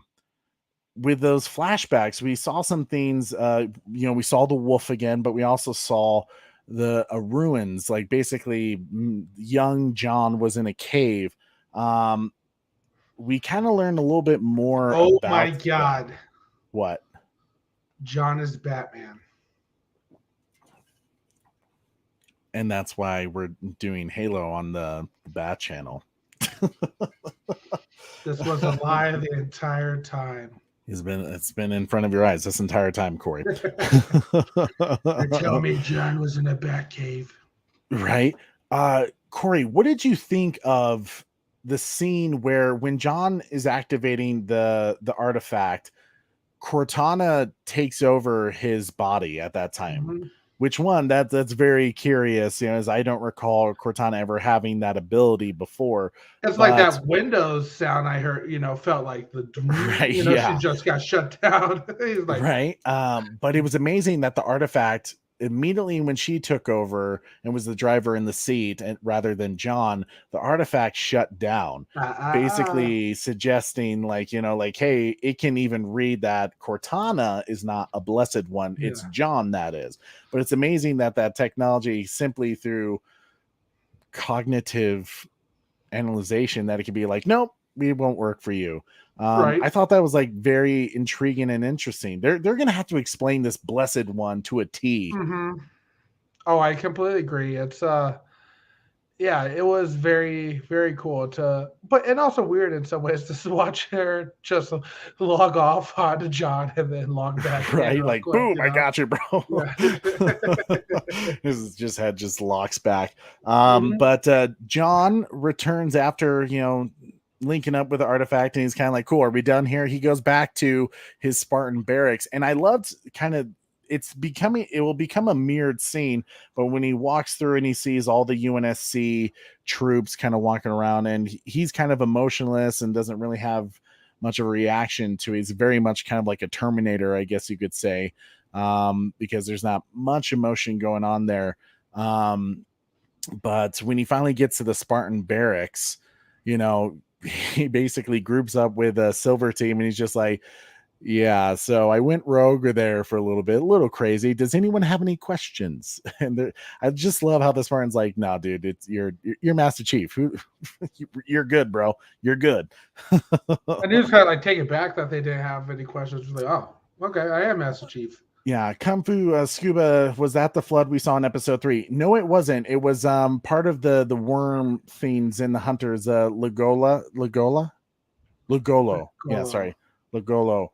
with those flashbacks, we saw some things. We saw the wolf again, but we also saw the ruins. Like, basically, young John was in a cave. We kind of learned a little bit more. Oh about my god. What? John is Batman. and that's why we're doing Halo on the Bat channel. This was a lie the entire time. It's been in front of your eyes this entire time, Corey. You tell me John was in a bat cave. Right. Corey, what did you think of the scene where when John is activating the artifact, Cortana takes over his body at that time? Mm-hmm. Which one? That's very curious, as I don't recall Cortana ever having that ability before. It's like that Windows sound I heard, felt like the right, she just got shut down. He's like, right. But it was amazing that the artifact immediately when she took over and was the driver in the seat, and rather than John, the artifact shut down, basically suggesting like, hey, it can even read that Cortana is not a blessed one. It's John that is. But it's amazing that technology, simply through cognitive analyzation, that it could be like, nope, it won't work for you. Right. I thought that was like very intriguing and interesting. They're gonna have to explain this blessed one to a T. Mm-hmm. Oh, I completely agree. It's it was very, very cool and also weird in some ways to watch her just log off onto John and then log back. Right, like boom, I got you, bro. Yeah. This just locks back. But John returns after linking up with the artifact, and he's kind of like, cool, are we done here? He goes back to his Spartan barracks, and I loved it will become a mirrored scene, but when he walks through and he sees all the UNSC troops kind of walking around, and he's kind of emotionless and doesn't really have much of a reaction to it. He's very much kind of like a Terminator, I guess you could say, because there's not much emotion going on there. But when he finally gets to the Spartan barracks, he basically groups up with a Silver Team, and he's just like, yeah, so I went rogue there for a little crazy. Does anyone have any questions? And I just love how the Spartan's like, no, dude, it's you're Master Chief. You're good, bro. You're good. And he was kind of like taken back that they didn't have any questions. Like, oh, okay, I am Master Chief. Yeah, Kung Fu Scuba, was that the flood we saw in episode 3? No, it wasn't. It was part of the worm things in the Hunters. Lugolo. Yeah, sorry, Lugolo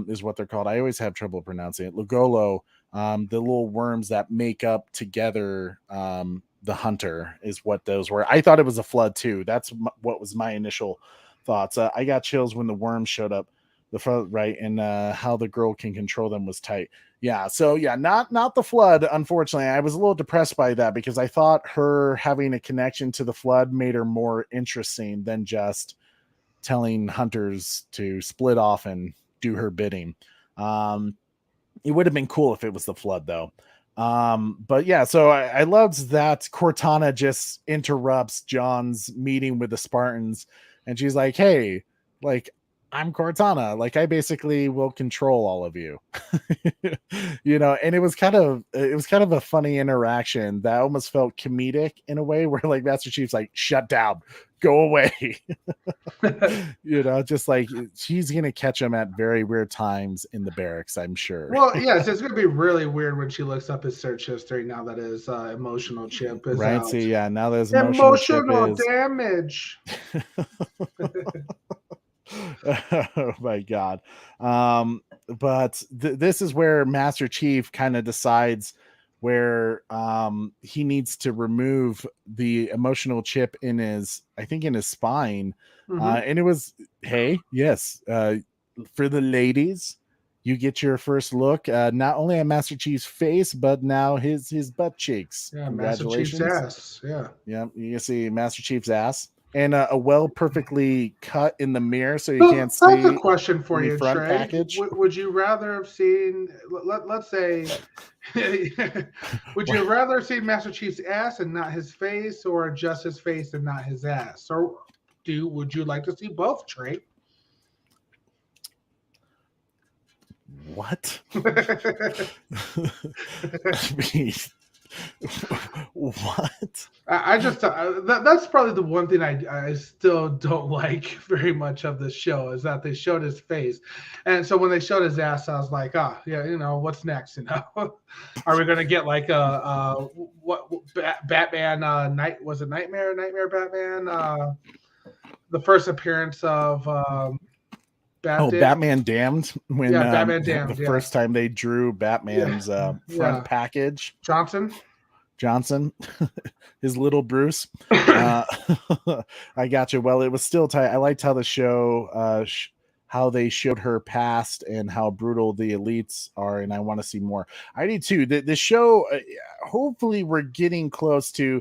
is what they're called. I always have trouble pronouncing it. Lugolo, the little worms that make up together the Hunter is what those were. I thought it was a flood too. That's what was my initial thoughts. I got chills when the worms showed up. The front, right, and how the girl can control them was tight. Yeah, so yeah, not the flood. Unfortunately, I was a little depressed by that because I thought her having a connection to the flood made her more interesting than just telling Hunters to split off and do her bidding. It would have been cool if it was the flood, though. But yeah, so I loved that Cortana just interrupts John's meeting with the Spartans, and she's like, "Hey, like, I'm Cortana, like I basically will control all of you." And it was kind of a funny interaction that almost felt comedic in a way, where like Master Chief's like, shut down, go away. Just like she's gonna catch him at very weird times in the barracks, I'm sure. Well, yes, it's gonna be really weird when she looks up his search history now that his emotional chip is right. out. See, yeah, now there's emotional damage. Oh my god. But this is where Master Chief kind of decides where he needs to remove the emotional chip in his spine. And it was, hey, yes, for the ladies, you get your first look not only at Master Chief's face, but now his butt cheeks. Yeah, Master Chief's ass. Yeah, you can see Master Chief's ass. And a perfectly cut in the mirror, so you can't see. That's a question for you, front Trey. Package. Would you rather have seen? Let's say, would you rather have seen Master Chief's ass and not his face, or just his face and not his ass? Or would you like to see both, Trey? What? I mean, what? I just that's probably the one thing I still don't like very much of this show is that they showed his face, and so when they showed his ass, I was like, yeah, what's next? Are we gonna get like what Batman night was it Nightmare Batman the first appearance of Batman Damned, when Batman Damned, the first time they drew Batman's front package. Johnson, his little Bruce. I got you. Well, it was still tight. I liked how the show, how they showed her past and how brutal the elites are, and I want to see more. I do too. The show, hopefully we're getting close to,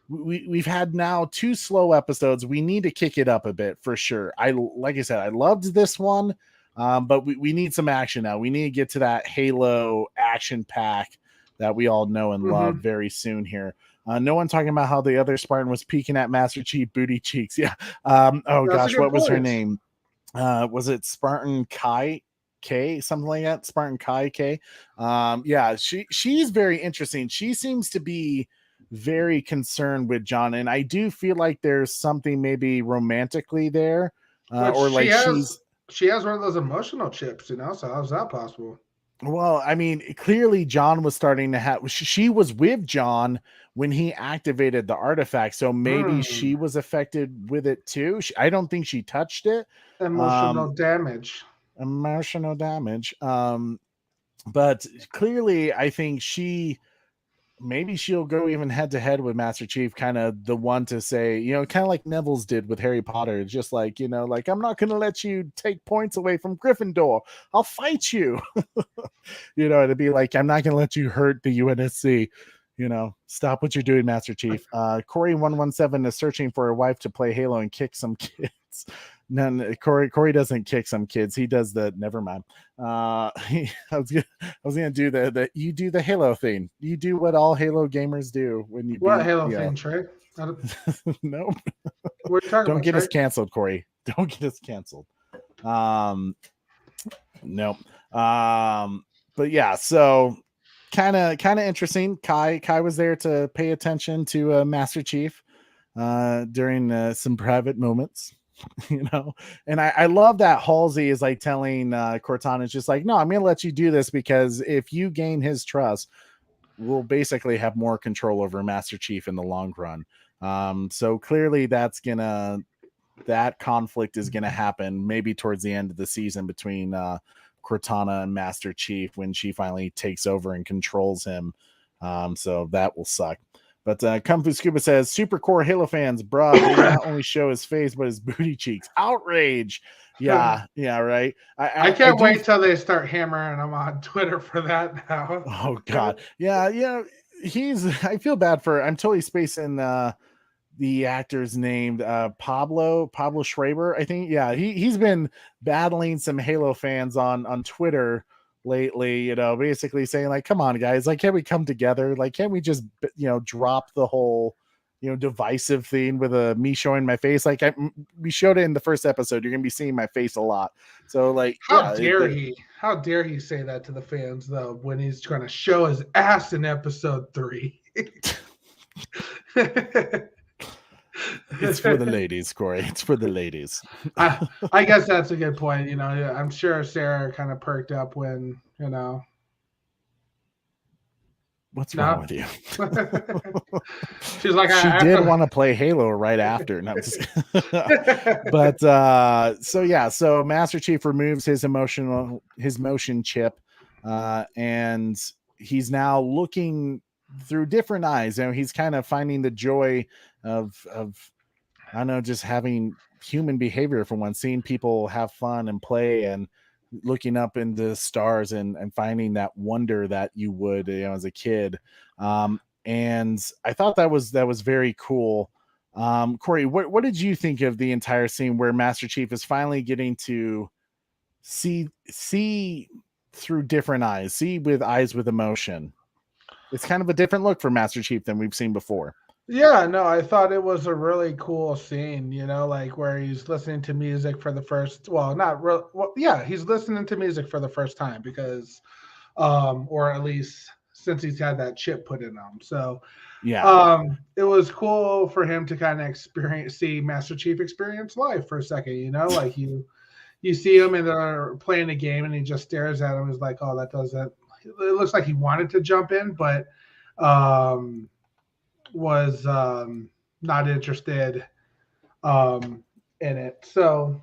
we've had now 2 slow episodes. We need to kick it up a bit for sure. Like I said, I loved this one, but we need some action now. We need to get to that Halo action pack that we all know and love very soon here. No one talking about how the other Spartan was peeking at Master Chief booty cheeks. Yeah. What was her name? Was it Spartan Kai K? Something like that. Spartan Kai K. Yeah, she's very interesting. She seems to be very concerned with John, and I do feel like there's something maybe romantically there, or like she has one of those emotional chips, so how's that possible? Well, I mean, clearly John was starting to have, she was with John when he activated the artifact. So maybe she was affected with it too. I don't think she touched it. Emotional damage. But clearly I think maybe she'll go even head to head with Master Chief, kind of the one to say, kind of like Neville's did with Harry Potter. It's just like, like, I'm not going to let you take points away from Gryffindor. I'll fight you. It'd be like, I'm not going to let you hurt the UNSC. Stop what you're doing, Master Chief. Corey117 is searching for a wife to play Halo and kick some kids. None. Corey doesn't kick some kids. He does the. Never mind. I was gonna do the you do the Halo thing. You do what all Halo gamers do when you. What Halo thing, Trey? No. Don't get us canceled, Corey. Don't get us canceled. Nope. But yeah, so kind of interesting. Kai was there to pay attention to Master Chief during some private moments. And I love that Halsey is like telling Cortana, is just like, no, I'm gonna let you do this because if you gain his trust, we'll basically have more control over Master Chief in the long run. So clearly that conflict is gonna happen maybe towards the end of the season between Cortana and Master Chief when she finally takes over and controls him. So that will suck. But Kung Fu Scuba says, super core Halo fans, bruh, they not only show his face, but his booty cheeks. Outrage. Yeah, right. I can't wait till they start hammering him on Twitter for that now. Oh, God. Yeah. I feel bad I'm totally spacing the actor's name, Pablo Schreiber, I think. Yeah, he's been battling some Halo fans on Twitter lately, basically saying like, come on guys, like, can we come together? Like, can't we just drop the whole divisive thing with me showing my face? Like, we showed it in the first episode. You're gonna be seeing my face a lot. So like, how dare he say that to the fans though, when he's trying to show his ass in episode 3. It's for the ladies, Corey. It's for the ladies. I guess that's a good point. I'm sure Sarah kind of perked up when, What's wrong with you? She's like, she did want to play Halo right after. No, but so Master Chief removes his motion chip, and he's now looking through different eyes. He's kind of finding the joy of I don't know, just having human behavior for one, seeing people have fun and play and looking up into the stars and finding that wonder that you would, as a kid. And I thought that was very cool. Corey, what did you think of the entire scene where Master Chief is finally getting to see through different eyes, see with eyes with emotion? It's kind of a different look for Master Chief than we've seen before. Yeah, no, I thought it was a really cool scene, like where he's listening to music for the first, he's listening to music for the first time because, or at least since he's had that chip put in him. So yeah, it was cool for him to kind of see Master Chief experience life for a second. You know, like you see him and they're playing a game and he just stares at him. He's like, oh, that doesn't. It looks like he wanted to jump in, but was not interested in it. So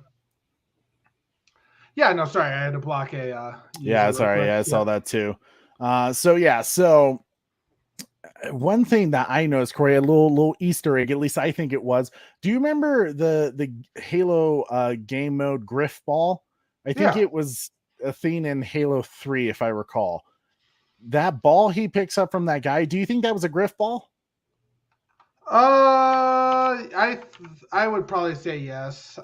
yeah, no, sorry, I had to block a. Yeah, sorry, I saw that too. So one thing that I noticed, Corey, a little Easter egg, at least I think it was. Do you remember the Halo game mode Griff Ball? I think it was a thing in Halo 3, if I recall. That ball he picks up from that guy, do you think that was a Griff Ball? I would probably say yes.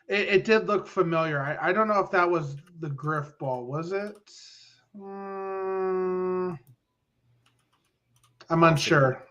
It did look familiar. I don't know if that was the Griff Ball. Was it? I'm unsure.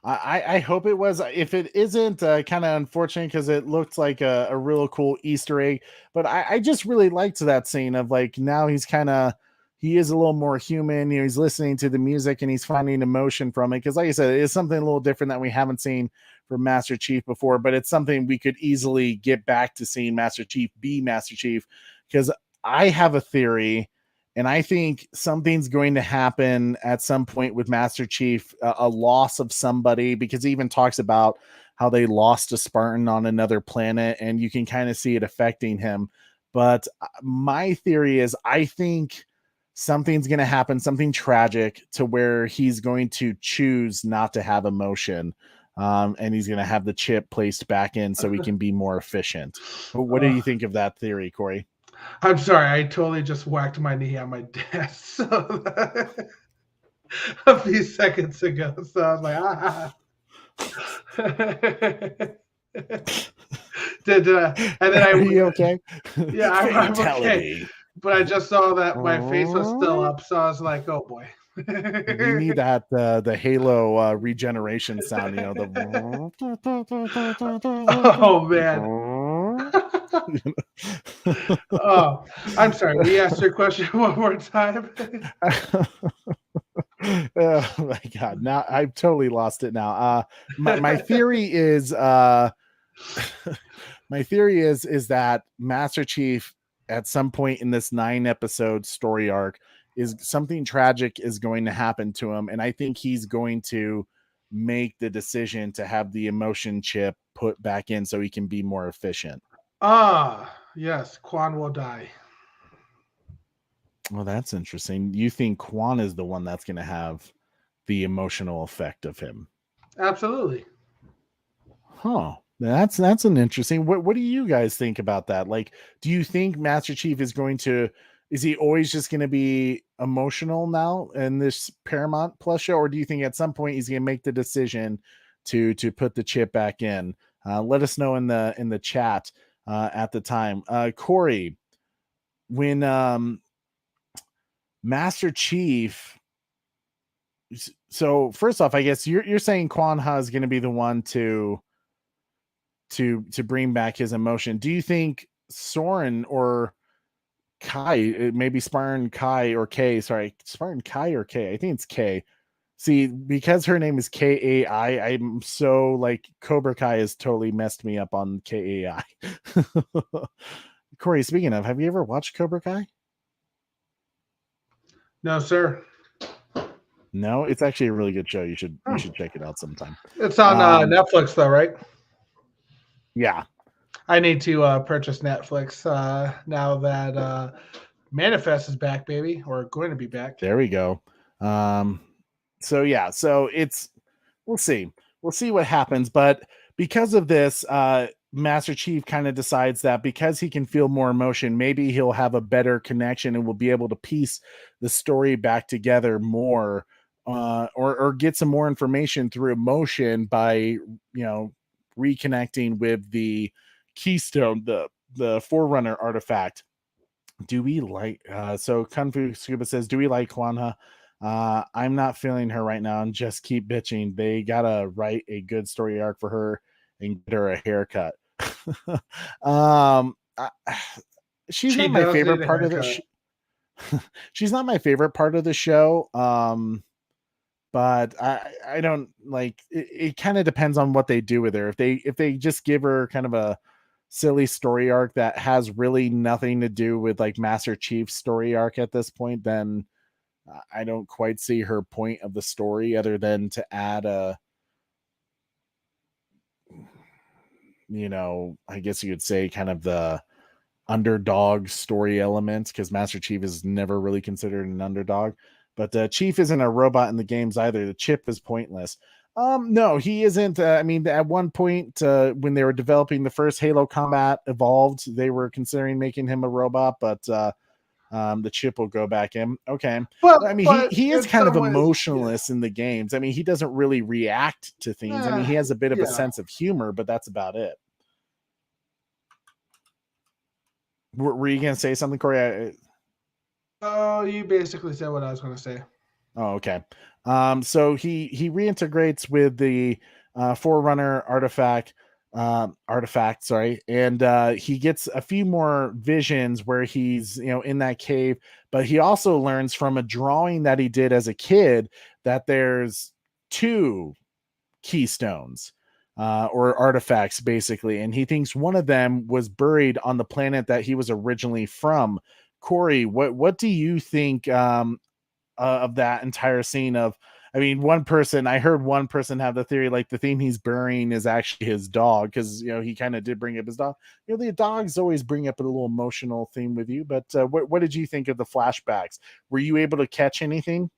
I hope it was. If it isn't, kind of unfortunate because it looked like a real cool Easter egg. But I just really liked that scene of like now he is a little more human. You know, he's listening to the music and he's finding emotion from it. Because like I said, it is something a little different that we haven't seen from Master Chief before. But it's something we could easily get back to seeing Master Chief be Master Chief. Because I have a theory. And I think something's going to happen at some point with Master Chief, a loss of somebody, because he even talks about how they lost a Spartan on another planet, and you can kind of see it affecting him. But my theory is I think something's going to happen, something tragic, to where he's going to choose not to have emotion. And he's going to have the chip placed back in so he can be more efficient. What do you think of that theory, Corey? I'm sorry, I totally just whacked my knee on my desk a few seconds ago. So I was like, and then Are you okay? Yeah, I'm okay. But I just saw that my face was still up, so I was like, oh boy. We need that the Halo regeneration sound, you know, the oh man. Oh, I'm sorry. We asked your question one more time. Oh my god! Now I've totally lost it. Now, my theory is, my theory is that Master Chief, at some point in this 9-episode story arc, is something tragic is going to happen to him, and I think he's going to make the decision to have the emotion chip put back in so he can be more efficient. Yes, Quan will die. Well, that's interesting. You think Quan is the one that's going to have the emotional effect of him? Absolutely. Huh. That's an interesting. What do you guys think about that? Like, do you think Master Chief is he always just going to be emotional now in this Paramount Plus show, or do you think at some point he's going to make the decision to put the chip back in? Let us know in the chat at the time. Corey, when Master Chief. So first off, I guess you're saying Quan Ha is going to be the one to bring back his emotion. Do you think Soren or Kai, maybe Spartan Kai or K? Sorry, Spartan Kai or K? I think it's K. See, because her name is Kai, I'm so like Cobra Kai has totally messed me up on Kai. Corey, speaking of, have you ever watched Cobra Kai? No, sir. No, it's actually a really good show. You should check it out sometime. It's on Netflix though, right? Yeah. I need to purchase Netflix now that Manifest is back, baby, or going to be back. There we go. So we'll see what happens. But because of this, Master Chief kind of decides that because he can feel more emotion, maybe he'll have a better connection and will be able to piece the story back together more, or get some more information through emotion by, reconnecting with the Keystone, the Forerunner artifact. Do we like, so Kung Fu Scuba says, do we like Quan Ha? I'm not feeling her right now and just keep bitching. They gotta write a good story arc for her and get her a haircut. She's not my favorite part of the show. she's not my favorite part of the show. But I don't like it. It kind of depends on what they do with her. If they just give her kind of a silly story arc that has really nothing to do with like Master Chief's story arc at this point, then I don't quite see her point of the story other than to add a, you know, I guess you could say kind of the underdog story element, because Master Chief is never really considered an underdog. But Chief isn't a robot in the games either. The chip is pointless. No, he isn't. I mean, at one point when they were developing the first Halo Combat Evolved, they were considering making him a robot, but the chip will go back in. Okay. Well, I mean, he is kind of emotionless in the games. I mean, he doesn't really react to things. I mean, he has a bit of a sense of humor, but that's about it. Were you going to say something, Corey? Oh, you basically said what I was going to say. Oh, okay. So he reintegrates with the Forerunner artifact, sorry, and he gets a few more visions where he's, you know, in that cave, but he also learns from a drawing that he did as a kid that there's 2 keystones or artifacts basically, and he thinks one of them was buried on the planet that he was originally from. Corey, what do you think of that entire scene? Of, I mean, I heard one person have the theory like the thing he's burying is actually his dog, because, you know, he kind of did bring up his dog. You know, the dogs always bring up a little emotional theme with you, but what did you think of the flashbacks? Were you able to catch anything?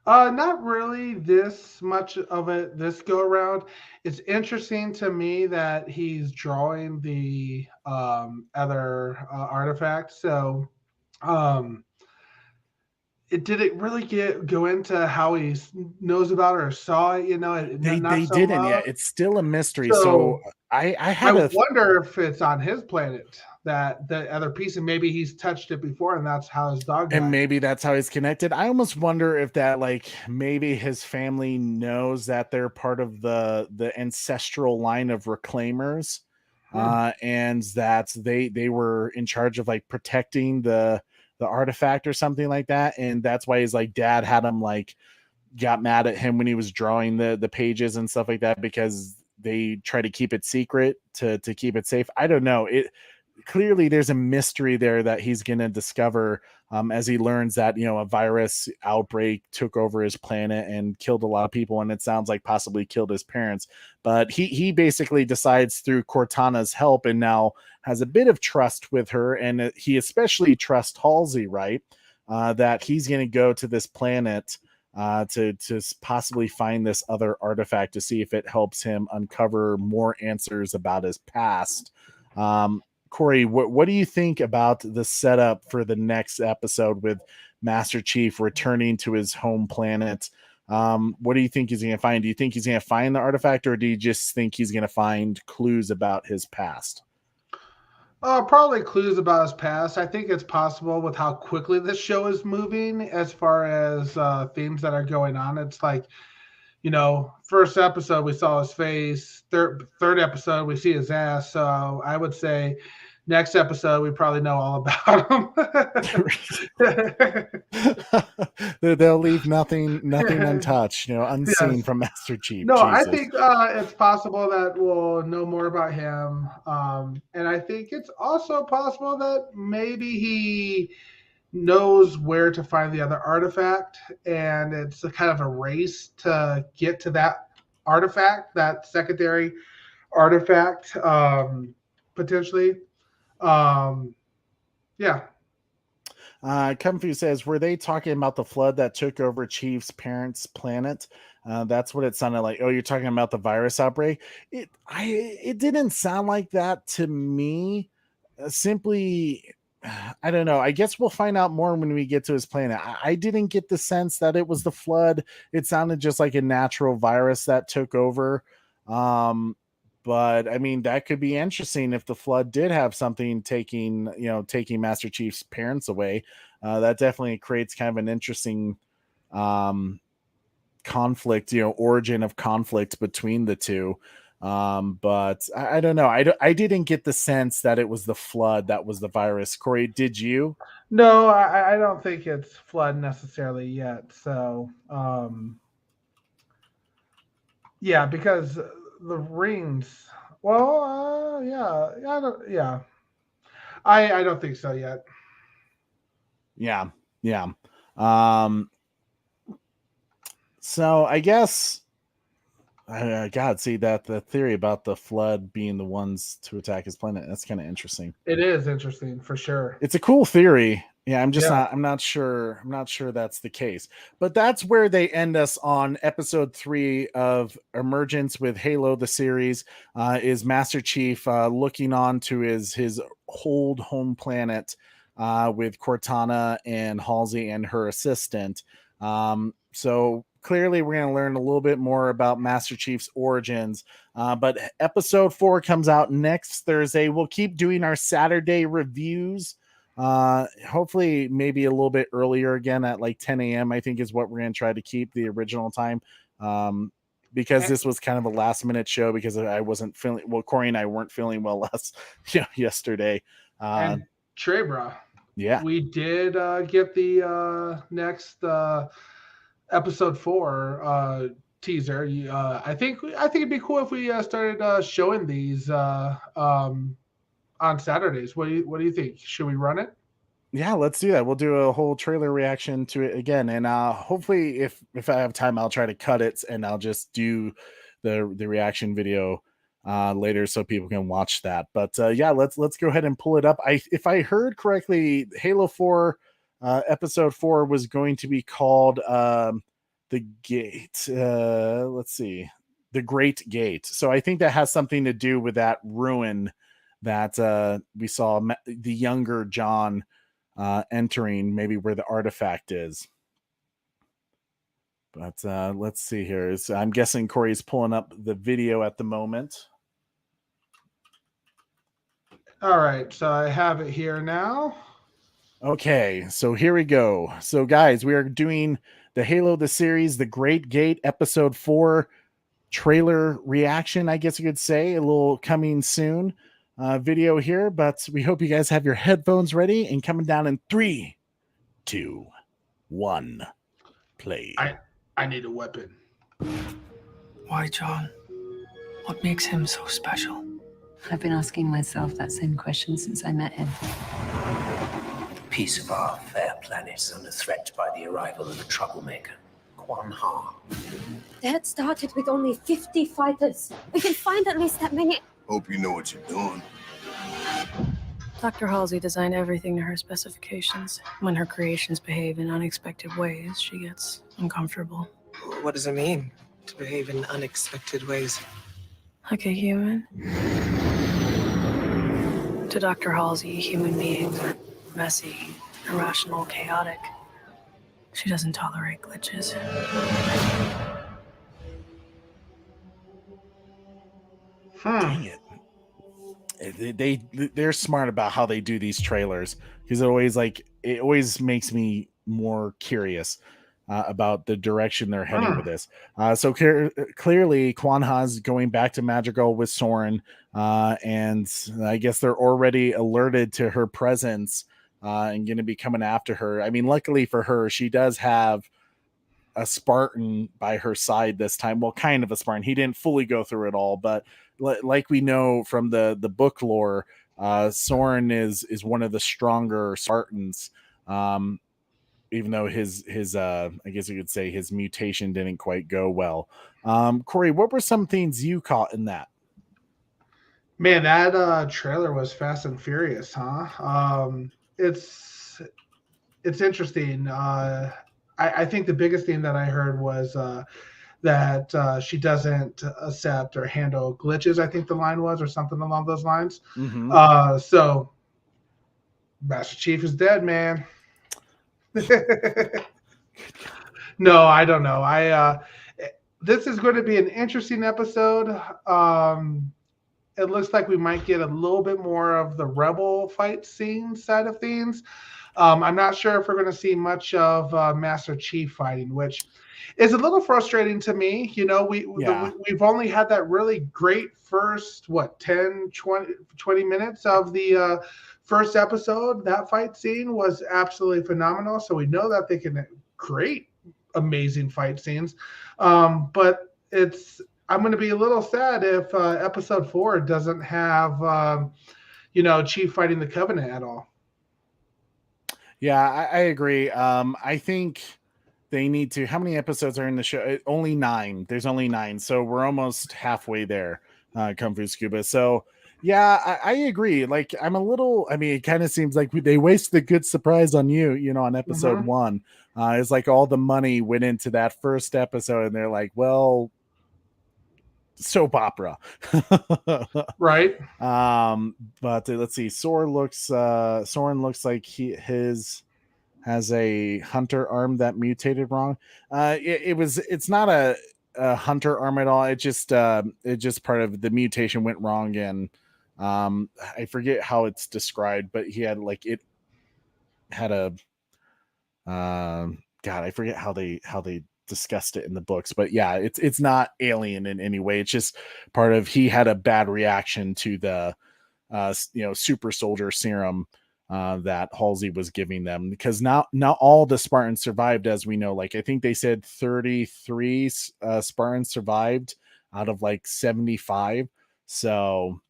Not really this much of it this go around. It's interesting to me that he's drawing the other artifact. So, did it really go into how he knows about it or saw it? You know, They not so didn't. much. Yeah, it's still a mystery. So I I wonder if it's on his planet, that the other piece, and maybe he's touched it before, and that's how his dog died. And maybe that's how he's connected. I almost wonder if that, like, maybe his family knows that they're part of the ancestral line of reclaimers, and that they were in charge of like protecting the artifact or something like that, and that's why his like dad had him like got mad at him when he was drawing the pages and stuff like that, because they try to keep it secret to keep it safe. I don't know. It clearly there's a mystery there that he's going to discover as he learns that, you know, a virus outbreak took over his planet and killed a lot of people, and it sounds like possibly killed his parents. But he basically decides through Cortana's help, and now has a bit of trust with her, and he especially trusts Halsey, right? That he's going to go to this planet to possibly find this other artifact to see if it helps him uncover more answers about his past. Corey, what do you think about the setup for the next episode with Master Chief returning to his home planet? What do you think he's going to find? Do you think he's going to find the artifact, or do you just think he's going to find clues about his past? Probably clues about his past. I think it's possible with how quickly this show is moving as far as themes that are going on. It's like, you know, first episode we saw his face. Third episode we see his ass. So I would say next episode we probably know all about him. They'll leave nothing untouched, you know, unseen, yes, from Master Chief. No, Jesus. I think it's possible that we'll know more about him, and I think it's also possible that maybe he knows where to find the other artifact, and it's a kind of a race to get to that artifact, that secondary artifact, potentially. Yeah. Kung Fu says, were they talking about the flood that took over Chief's parents' planet? That's what it sounded like. Oh, you're talking about the virus outbreak? It didn't sound like that to me. Simply, I don't know. I guess we'll find out more when we get to his planet. I didn't get the sense that it was the flood. It sounded just like a natural virus that took over. But I mean, that could be interesting if the flood did have something taking Master Chief's parents away. That definitely creates kind of an interesting conflict, you know, origin of conflict between the two. But I don't know. I didn't get the sense that it was the flood that was the virus. Corey, did you? No, I don't think it's Flood necessarily yet. So, yeah, because the rings. Well, yeah, I don't think so yet. Yeah, yeah. So I guess God, see that the theory about the Flood being the ones to attack his planet. That's kind of interesting. It is interesting for sure. It's a cool theory. Yeah, I'm just Yeah. not. I'm not sure. I'm not sure that's the case. But that's where they end us on episode 3 of Emergence with Halo the series. Is Master Chief looking on to his old home planet with Cortana and Halsey and her assistant. So clearly, we're going to learn a little bit more about Master Chief's origins. But episode 4 comes out next Thursday. We'll keep doing our Saturday reviews. Hopefully maybe a little bit earlier again at like 10 a.m. I think is what we're going to try to keep the original time. Because this was kind of a last minute show because I wasn't feeling well. Corey and I weren't feeling well yesterday. And Trebra, yeah, we did get the next episode 4 teaser. I think it'd be cool if we started showing these on Saturdays. What do you think? Should we run it? Yeah, let's do that. We'll do a whole trailer reaction to it again, and hopefully, if I have time, I'll try to cut it and I'll just do the reaction video later so people can watch that. But yeah, let's go ahead and pull it up. If I heard correctly, Halo 4 episode 4 was going to be called the Gate. Let's see, the Great Gate. So I think that has something to do with that ruin that we saw the younger John entering, maybe where the artifact is. But let's see here. I'm guessing Corey's pulling up the video at the moment. All right, so I have it here now. Okay, so here we go. So guys, we are doing the Halo the series, the Great Gate episode 4 trailer reaction, I guess you could say. A little coming soon video here, but we hope you guys have your headphones ready and coming down in 3, 2, 1, play. I need a weapon. Why John? What makes him so special? I've been asking myself that same question since I met him. The peace of our fair planet is under threat by the arrival of a troublemaker, Quan Ha. That started with only 50 fighters. We can find at least that many. Hope you know what you're doing. Dr. Halsey designed everything to her specifications. When her creations behave in unexpected ways, she gets uncomfortable. What does it mean, to behave in unexpected ways? Like a human? To Dr. Halsey, human beings are messy, irrational, chaotic. She doesn't tolerate glitches. Dang it. They're smart about how they do these trailers because it always makes me more curious about the direction they're heading with this. So clearly Quan Ha's going back to Madrigal with Soren, and I guess they're already alerted to her presence and going to be coming after her. I mean, luckily for her, she does have a Spartan by her side this time. Well, kind of a Spartan. He didn't fully go through it all, but like we know from the book lore, Soren is one of the stronger Spartans. Even though his I guess you could say his mutation didn't quite go well. Corey, what were some things you caught in that? Man, that trailer was fast and furious, huh? It's interesting. I think the biggest thing that I heard was that she doesn't accept or handle glitches, I think the line was, or something along those lines. Mm-hmm. So Master Chief is dead, man. No, I don't know. This is going to be an interesting episode. It looks like we might get a little bit more of the rebel fight scene side of things. I'm not sure if we're going to see much of Master Chief fighting, which is a little frustrating to me. You know, we've only had that really great first, 10, 20 minutes of the first episode, that fight scene was absolutely phenomenal. So we know that they can create amazing fight scenes. But I'm going to be a little sad if episode 4 doesn't have, Chief fighting the Covenant at all. Yeah, I agree. I think they need to. How many episodes are in the show? Only 9. There's only 9, so we're almost halfway there. Kung Fu Scuba. So yeah, I agree. Like I'm a little. I mean, it kind of seems like they wasted a good surprise on you. On episode 1, it's like all the money went into that first episode, and they're like, well, soap opera. Right. But let's see. Soren looks like his has a hunter arm that mutated wrong. It's not a hunter arm at all. It just part of the mutation went wrong, and I forget how it's described, but he had a God, I forget how they discussed it in the books, but yeah, it's not alien in any way. It's just part of he had a bad reaction to the super soldier serum that Halsey was giving them, because not all the Spartans survived, as we know. Like I think they said 33 Spartans survived out of like 75. So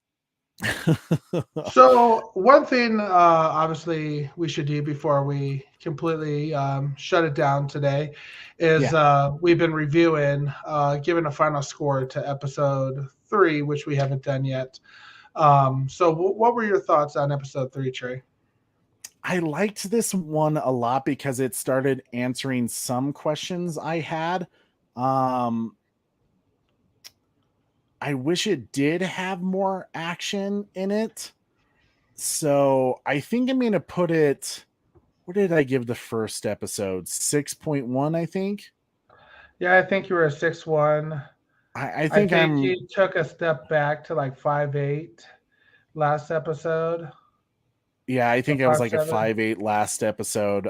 So one thing obviously we should do before we completely shut it down today is we've been reviewing, giving a final score to episode 3, which we haven't done yet. So what were your thoughts on episode 3, Trey? I liked this one a lot because it started answering some questions I had. I wish it did have more action in it. So I think I'm going to put it, what did I give the first episode? 6.1, I think. Yeah, I think you were a 6.1. I think you took a step back to like 5.8 last episode. Yeah, I think I was like a 5.8 last episode.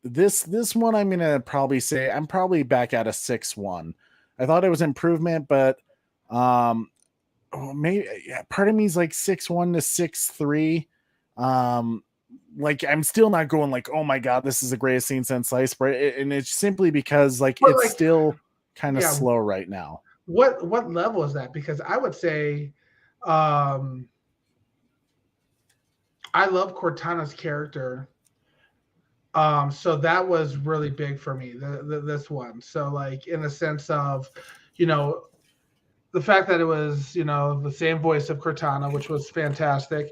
This one I'm going to probably say I'm probably back at a 6.1. I thought it was improvement, but maybe part of me is like 6.1 to 6.3. Like I'm still not going like, oh my god, this is the greatest scene since sliced bread, and it's simply because it's still kind of slow right now. What level is that? Because I would say I love Cortana's character. So that was really big for me, this one. So like in the sense of, the fact that it was, the same voice of Cortana, which was fantastic.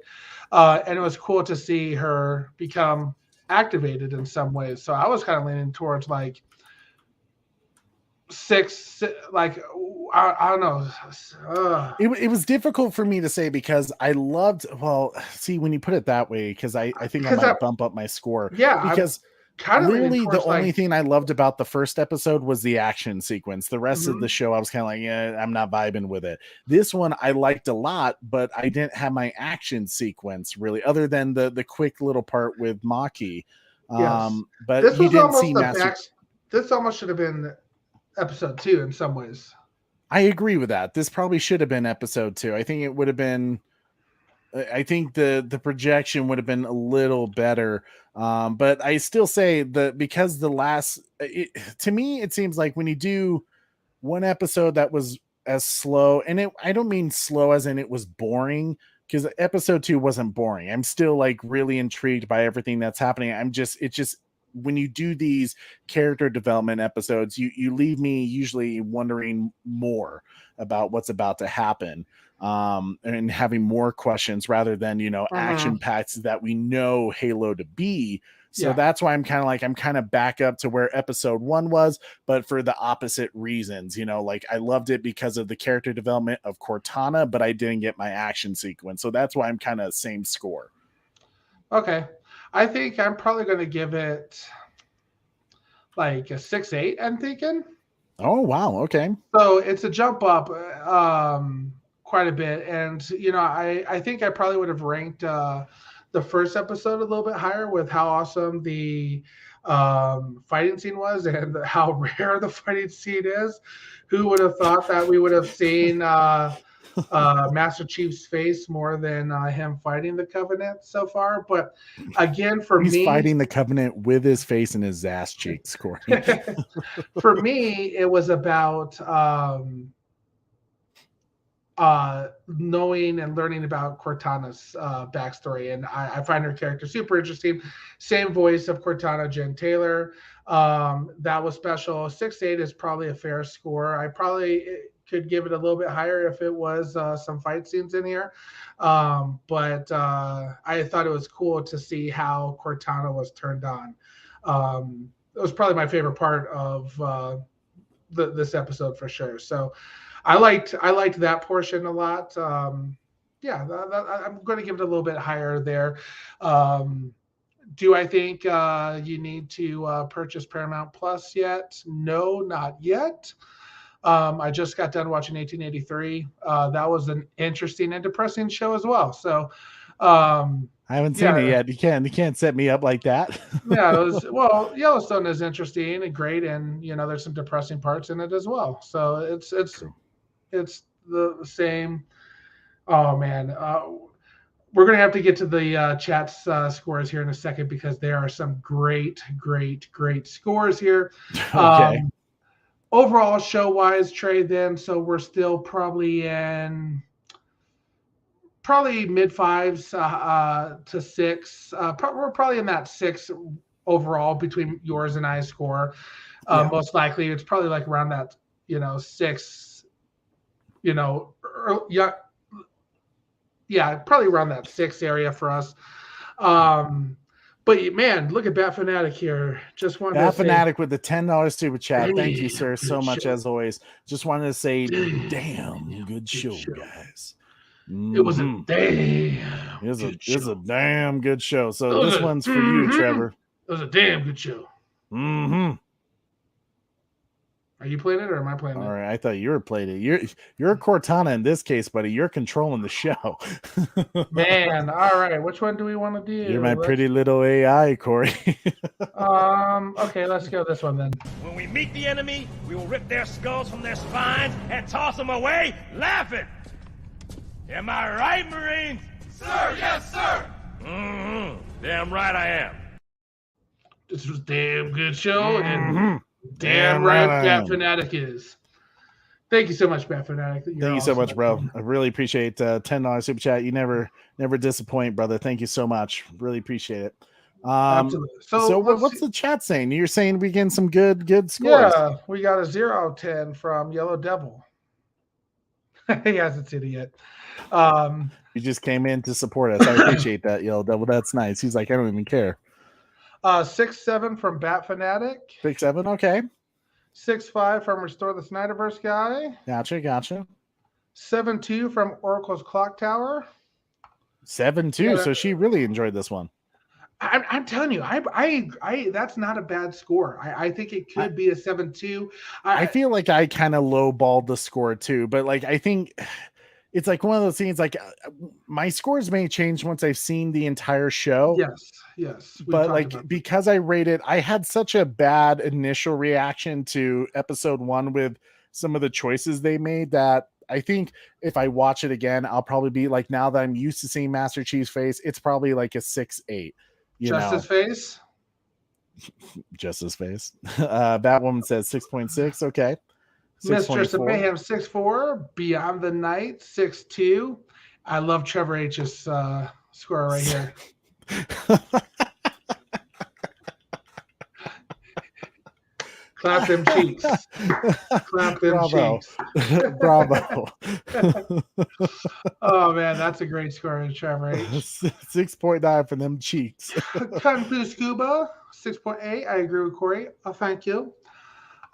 And it was cool to see her become activated in some ways. So I was kind of leaning towards like 6, like, I don't know. It was difficult for me to say because I loved, when you put it that way, because I think I might bump up my score. Yeah. Because literally the only thing I loved about the first episode was the action sequence. The rest of the show, I was kind of like, I'm not vibing with it. This one I liked a lot, but I didn't have my action sequence really, other than the quick little part with Maki. Yes. But this you didn't see this almost should have been episode 2 in some ways. I agree with that. This probably should have been episode 2. I think it would have been. I think the projection would have been a little better, but I still say because the last, to me, it seems like when you do one episode that was as slow, and I don't mean slow as in it was boring, because episode 2 wasn't boring. I'm still like really intrigued by everything that's happening. It's just when you do these character development episodes, you leave me usually wondering more about what's about to happen. And having more questions rather than, action packs that we know Halo to be. So that's why I'm kind of back up to where episode 1 was, but for the opposite reasons. Like I loved it because of the character development of Cortana, but I didn't get my action sequence. So that's why I'm kind of same score. Okay. I think I'm probably going to give it like a 6.8, I'm thinking. Oh, wow. Okay. So it's a jump up quite a bit. And, I think I probably would have ranked the first episode a little bit higher with how awesome the fighting scene was and how rare the fighting scene is. Who would have thought that we would have seen Master Chief's face more than him fighting the Covenant so far. But again, for He's me, fighting the Covenant with his face and his ass cheeks, Corey. for me, it was about knowing and learning about Cortana's backstory, and I find her character super interesting. Same voice of Cortana, Jen Taylor. That was special. 6.8 is probably a fair score. I probably could give it a little bit higher if it was some fight scenes in here. But I thought it was cool to see how Cortana was turned on. It was probably my favorite part of this episode for sure. So I liked that portion a lot. I'm going to give it a little bit higher there. Do I think you need to purchase Paramount Plus yet? No, not yet. I just got done watching 1883. That was an interesting and depressing show as well. So I haven't seen it yet. You can't set me up like that. Yeah, Yellowstone is interesting and great, and there's some depressing parts in it as well. So it's the same. Oh man, we're gonna have to get to the chat's scores here in a second because there are some great scores here. Okay. Overall, show-wise, Trey, then, so we're still probably in mid-5s to 6. We're probably in that 6 overall between yours and I's score. Most likely, it's probably like around that, 6, probably around that 6 area for us. But man, look at Bat Fanatic here. Just wanted Bat to say, Fanatic with the $10 super chat. Thank you, sir, so much as always. Just wanted to say, damn good show, guys. It was a damn. It was a damn good show. So this one's for you, Trevor. It was a damn good show. Mm-hmm. Are you playing it or am I playing it? All right, I thought you were playing it. You're Cortana in this case, buddy. You're controlling the show. Man, all right. Which one do we want to do? You're my pretty little AI, Corey. Okay, let's go this one then. When we meet the enemy, we will rip their skulls from their spines and toss them away laughing. Am I right, Marines? Sir, yes, sir. Mm-hmm. Damn right I am. This was a damn good show, and damn right Bat Fanatic is. Thank you so much, Bat Fanatic. Thank you so much, bro. I really appreciate $10 super chat. You never disappoint, brother. Thank you so much. Really appreciate it. Absolutely. So what's the chat saying? You're saying we getting some good scores. Yeah, we got a 0 out of 10 from Yellow Devil. He hasn't seen it yet. He just came in to support us. I appreciate that, Yellow Devil. That's nice. He's like, I don't even care. 6-7 from Bat Fanatic. 6-7, okay. 6-5 from Restore the Snyderverse guy. Gotcha. 7-2 from Oracle's Clock Tower. 7-2. Yeah. So she really enjoyed this one. I'm telling you, I that's not a bad score. I think it could be a 7-2. I feel like I kind of lowballed the score too, but like I think it's like one of those things. Like my scores may change once I've seen the entire show. Yes. But like because I rated, I had such a bad initial reaction to episode 1 with some of the choices they made that I think if I watch it again, I'll probably be like, now that I'm used to seeing Master Chief's face, it's probably like a 6-8. Justice face. Justice face. Batwoman says 6.6. Okay. Mistress of Mayhem 6.4. Beyond the Night 6.2. I love Trevor H's score right here. Clap them cheeks. Clap them cheeks. Bravo. Oh man, that's a great score, Trevor H. 6.9 for them cheeks. Kung Fu Scuba 6.8. I agree with Corey. Thank you.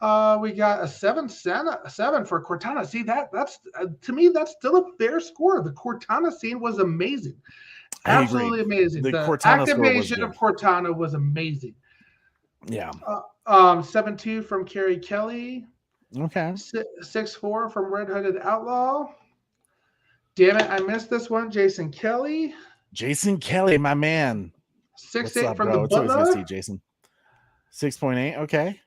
We got a 7 for Cortana. See that's to me that's still a fair score. The Cortana scene was amazing. Absolutely amazing. The activation of Cortana was amazing. Yeah. 7-2 from Carrie Kelly. Okay. 6-4 from Red Hooded Outlaw. Damn it, I missed this one. Jason Kelly, my man. 6.8 from the It's always Butler. good to see Jason. 6.8. Okay.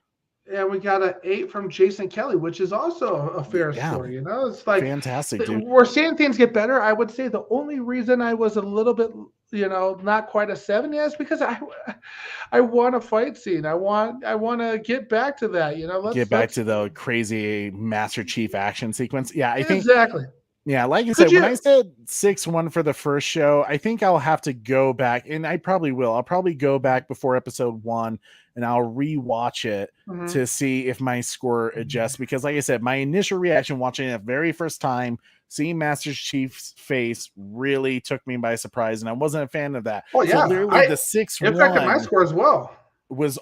And we got an 8 from Jason Kelly, which is also a fair score. You know, it's like fantastic, dude. We're seeing things get better. I would say the only reason I was a little bit, not quite a 7 is because I want a fight scene. I want to get back to that. Let's get back to the crazy Master Chief action sequence. Yeah, I think exactly. Yeah, like I said, when I said 6-1 for the first show, I think I'll have to go back, and I probably will. I'll probably go back before episode 1, and I'll rewatch it to see if my score adjusts. Because, like I said, my initial reaction watching it the very first time, seeing Master Chief's face really took me by surprise, and I wasn't a fan of that. Oh yeah, so literally the 6-1 it affected my score as well. Was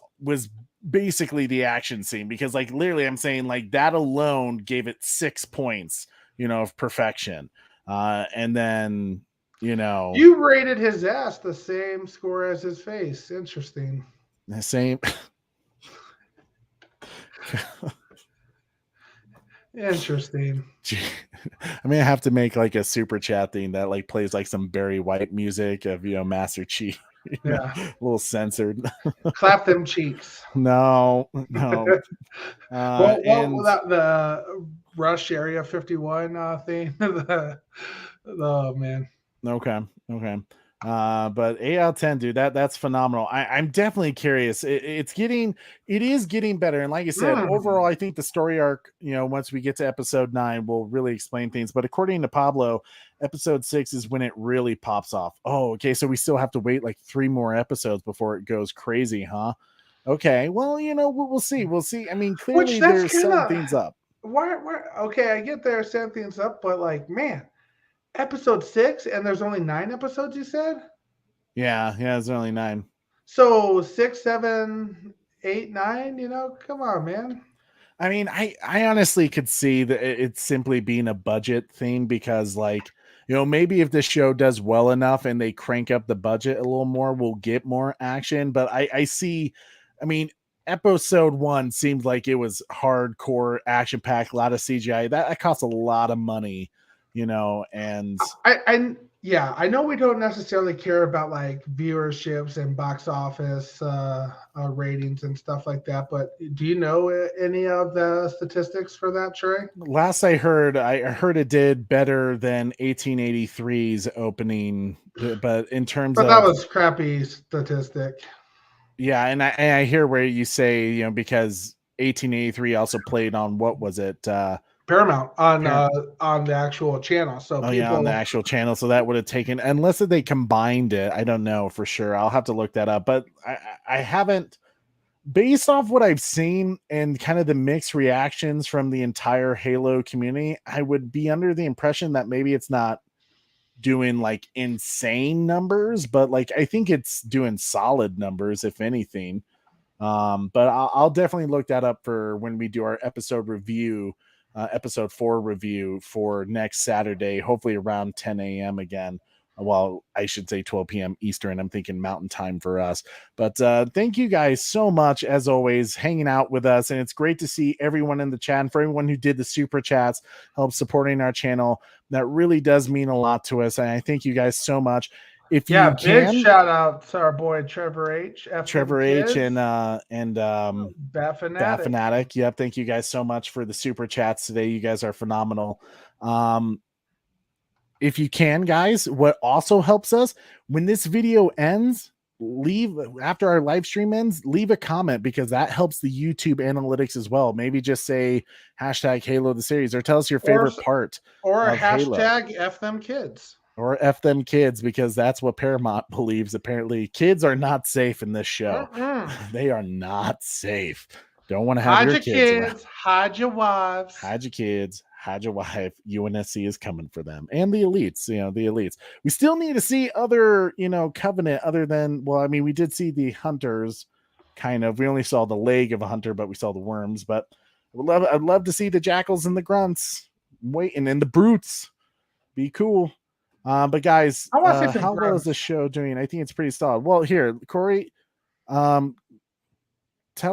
basically the action scene, because like literally I'm saying like that alone gave it 6 points. Of perfection. And then, you rated his ass the same score as his face. Interesting. The same. Interesting. I mean, I have to make like a super chat thing that like plays like some Barry White music of, Master Chief. Yeah. A little censored. Clap them cheeks. No. Well, without the Rush Area 51 thing. Oh man. Okay. But 8 out of 10, dude, that's phenomenal. I'm definitely curious. It is getting better. And like I said, overall, I think the story arc, once we get to episode 9, will really explain things. But according to Pablo, episode 6 is when it really pops off. Oh, okay. So we still have to wait like 3 more episodes before it goes crazy, huh? Okay. Well, we'll see. We'll see. I mean, clearly there's setting things up. Why? Okay, I get there, setting things up, but like, man, episode 6, and there's only 9 episodes, you said? Yeah, there's only 9. So 6, 7, 8, 9, come on, man. I mean, I honestly could see that it's simply being a budget thing, because like, maybe if this show does well enough and they crank up the budget a little more, we'll get more action. But I see, I mean, episode 1 seemed like it was hardcore action packed, a lot of CGI. That costs a lot of money, and I know we don't necessarily care about like viewerships and box office ratings and stuff like that, but do you know any of the statistics for that, Trey? Last I heard it did better than 1883's opening, but in terms of that was crappy statistic. Yeah, and I hear where you say, because 1883 also played on, what was it? Paramount on the actual channel. So on the actual channel. So that would have taken, unless they combined it. I don't know for sure. I'll have to look that up. But I haven't, based off what I've seen and kind of the mixed reactions from the entire Halo community, I would be under the impression that maybe it's not doing like insane numbers, but like I think it's doing solid numbers, if anything. But I'll definitely look that up for when we do our episode review, episode 4 review for next Saturday, hopefully around 10 a.m. again. Well, I should say 12 p.m. Eastern. I'm thinking Mountain Time for us. But thank you guys so much, as always, hanging out with us. And it's great to see everyone in the chat, and for everyone who did the super chats, help supporting our channel. That really does mean a lot to us. And I thank you guys so much. If you can, big shout out to our boy Trevor H. and Bat Fanatic. Yep, thank you guys so much for the super chats today. You guys are phenomenal. If you can, guys, what also helps us, when this video ends, after our live stream ends, leave a comment, because that helps the YouTube analytics as well. Maybe just say hashtag Halo the series, or tell us your favorite part, or hashtag Halo. F them kids, or F them kids, because that's what Paramount believes. Apparently kids are not safe in this show. They are not safe. Don't want to have your kids hide your wives, hide your kids, hide your wife. UNSC is coming for them, and the elites. The elites. We still need to see other, Covenant, other than, well, I mean, we did see the hunters, kind of. We only saw the leg of a hunter, but we saw the worms. But I'd love to see the jackals and the grunts waiting, and the brutes. Be cool. But guys, how well is the show doing? I think it's pretty solid. Well, here, Corey, tell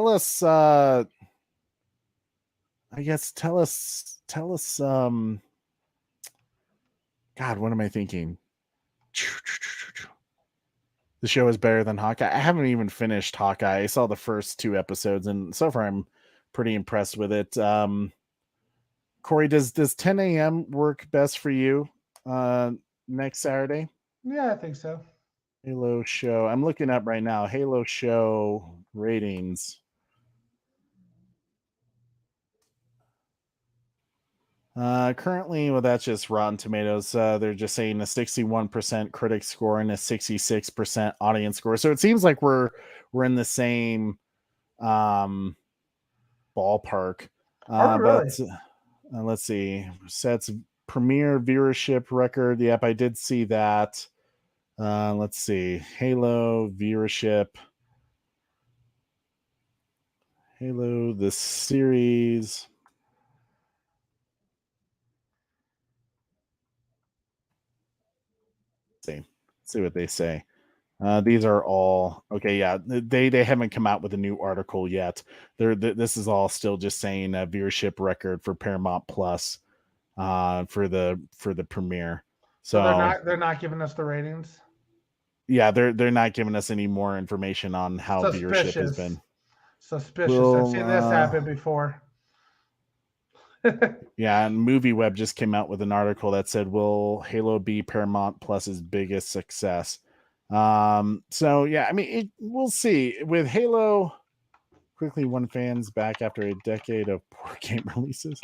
us, tell us, God, what am I thinking? The show is better than Hawkeye. I haven't even finished Hawkeye. I saw the first 2 episodes, and so far I'm pretty impressed with it. Corey, does 10 a.m. work best for you next Saturday? Yeah, I think so. Halo show. I'm looking up right now. Halo show ratings. Currently, well, that's just Rotten Tomatoes. They're just saying a 61% critic score and a 66% audience score. So it seems like we're in the same ballpark. Really? But let's see. Sets premiere viewership record. Yep, I did see that. Let's see. Halo viewership. Halo the series. See what they say. These are all okay. Yeah, they haven't come out with a new article yet. This is all still just saying a viewership record for Paramount Plus for the premiere. So they're not giving us the ratings. Yeah, they're not giving us any more information on how viewership has been. Suspicious. I've seen this happen before. Yeah, and MovieWeb just came out with an article that said, "Will Halo be Paramount Plus's biggest success?" So yeah, I mean, we'll see. With Halo quickly won fans back after a decade of poor game releases.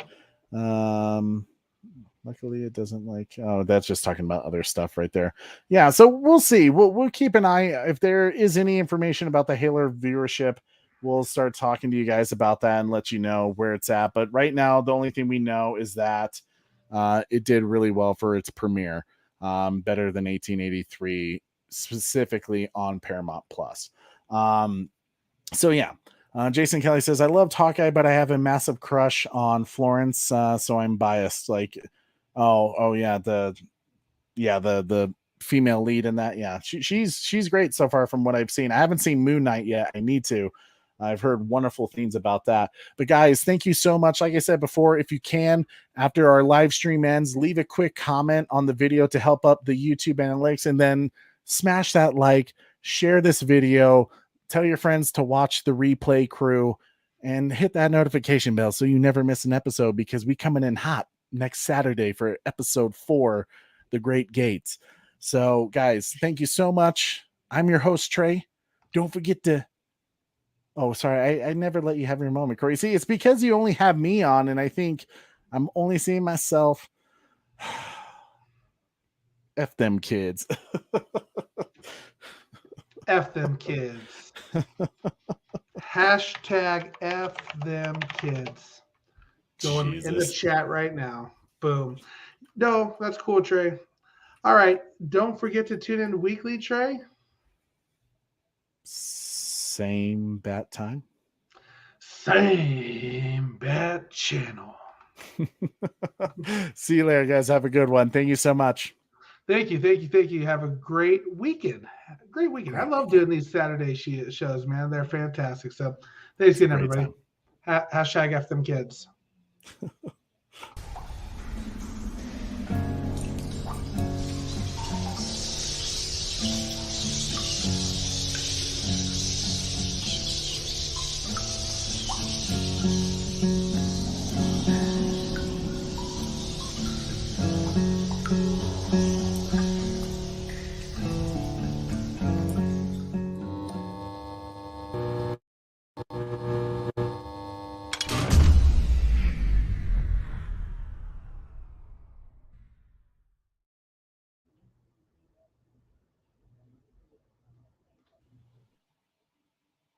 Luckily, it doesn't like. Oh, that's just talking about other stuff right there. Yeah, so we'll see. We'll keep an eye if there is any information about the Halo viewership. We'll start talking to you guys about that and let you know where it's at. But right now, the only thing we know is that it did really well for its premiere, better than 1883, specifically on Paramount Plus. So yeah, Jason Kelly says, "I loved Hawkeye, but I have a massive crush on Florence, so I'm biased." Like, oh yeah, the female lead in that. Yeah, she's great so far from what I've seen. I haven't seen Moon Knight yet. I need to. I've heard wonderful things about that. But guys, thank you so much. Like I said before, if you can, after our live stream ends, leave a quick comment on the video to help up the YouTube analytics, and then smash that like, share this video, tell your friends to watch the replay crew, and hit that notification bell so you never miss an episode, because we coming in hot next Saturday for episode 4, The Great Gates. So guys, thank you so much. I'm your host, Trey. Don't forget to... Oh, sorry. I never let you have your moment, Corey. See, it's because you only have me on, and I think I'm only seeing myself. F them kids. F them kids. Hashtag F them kids. Going in the chat right now. Boom. No, that's cool, Trey. All right. Don't forget to tune in weekly, Trey. Same bat time. Same bat channel. See you later, guys. Have a good one. Thank you so much. Thank you. Have a great weekend. Great weekend. I love doing these Saturday shows, man. They're fantastic. So thanks again, everybody. Hashtag F them kids.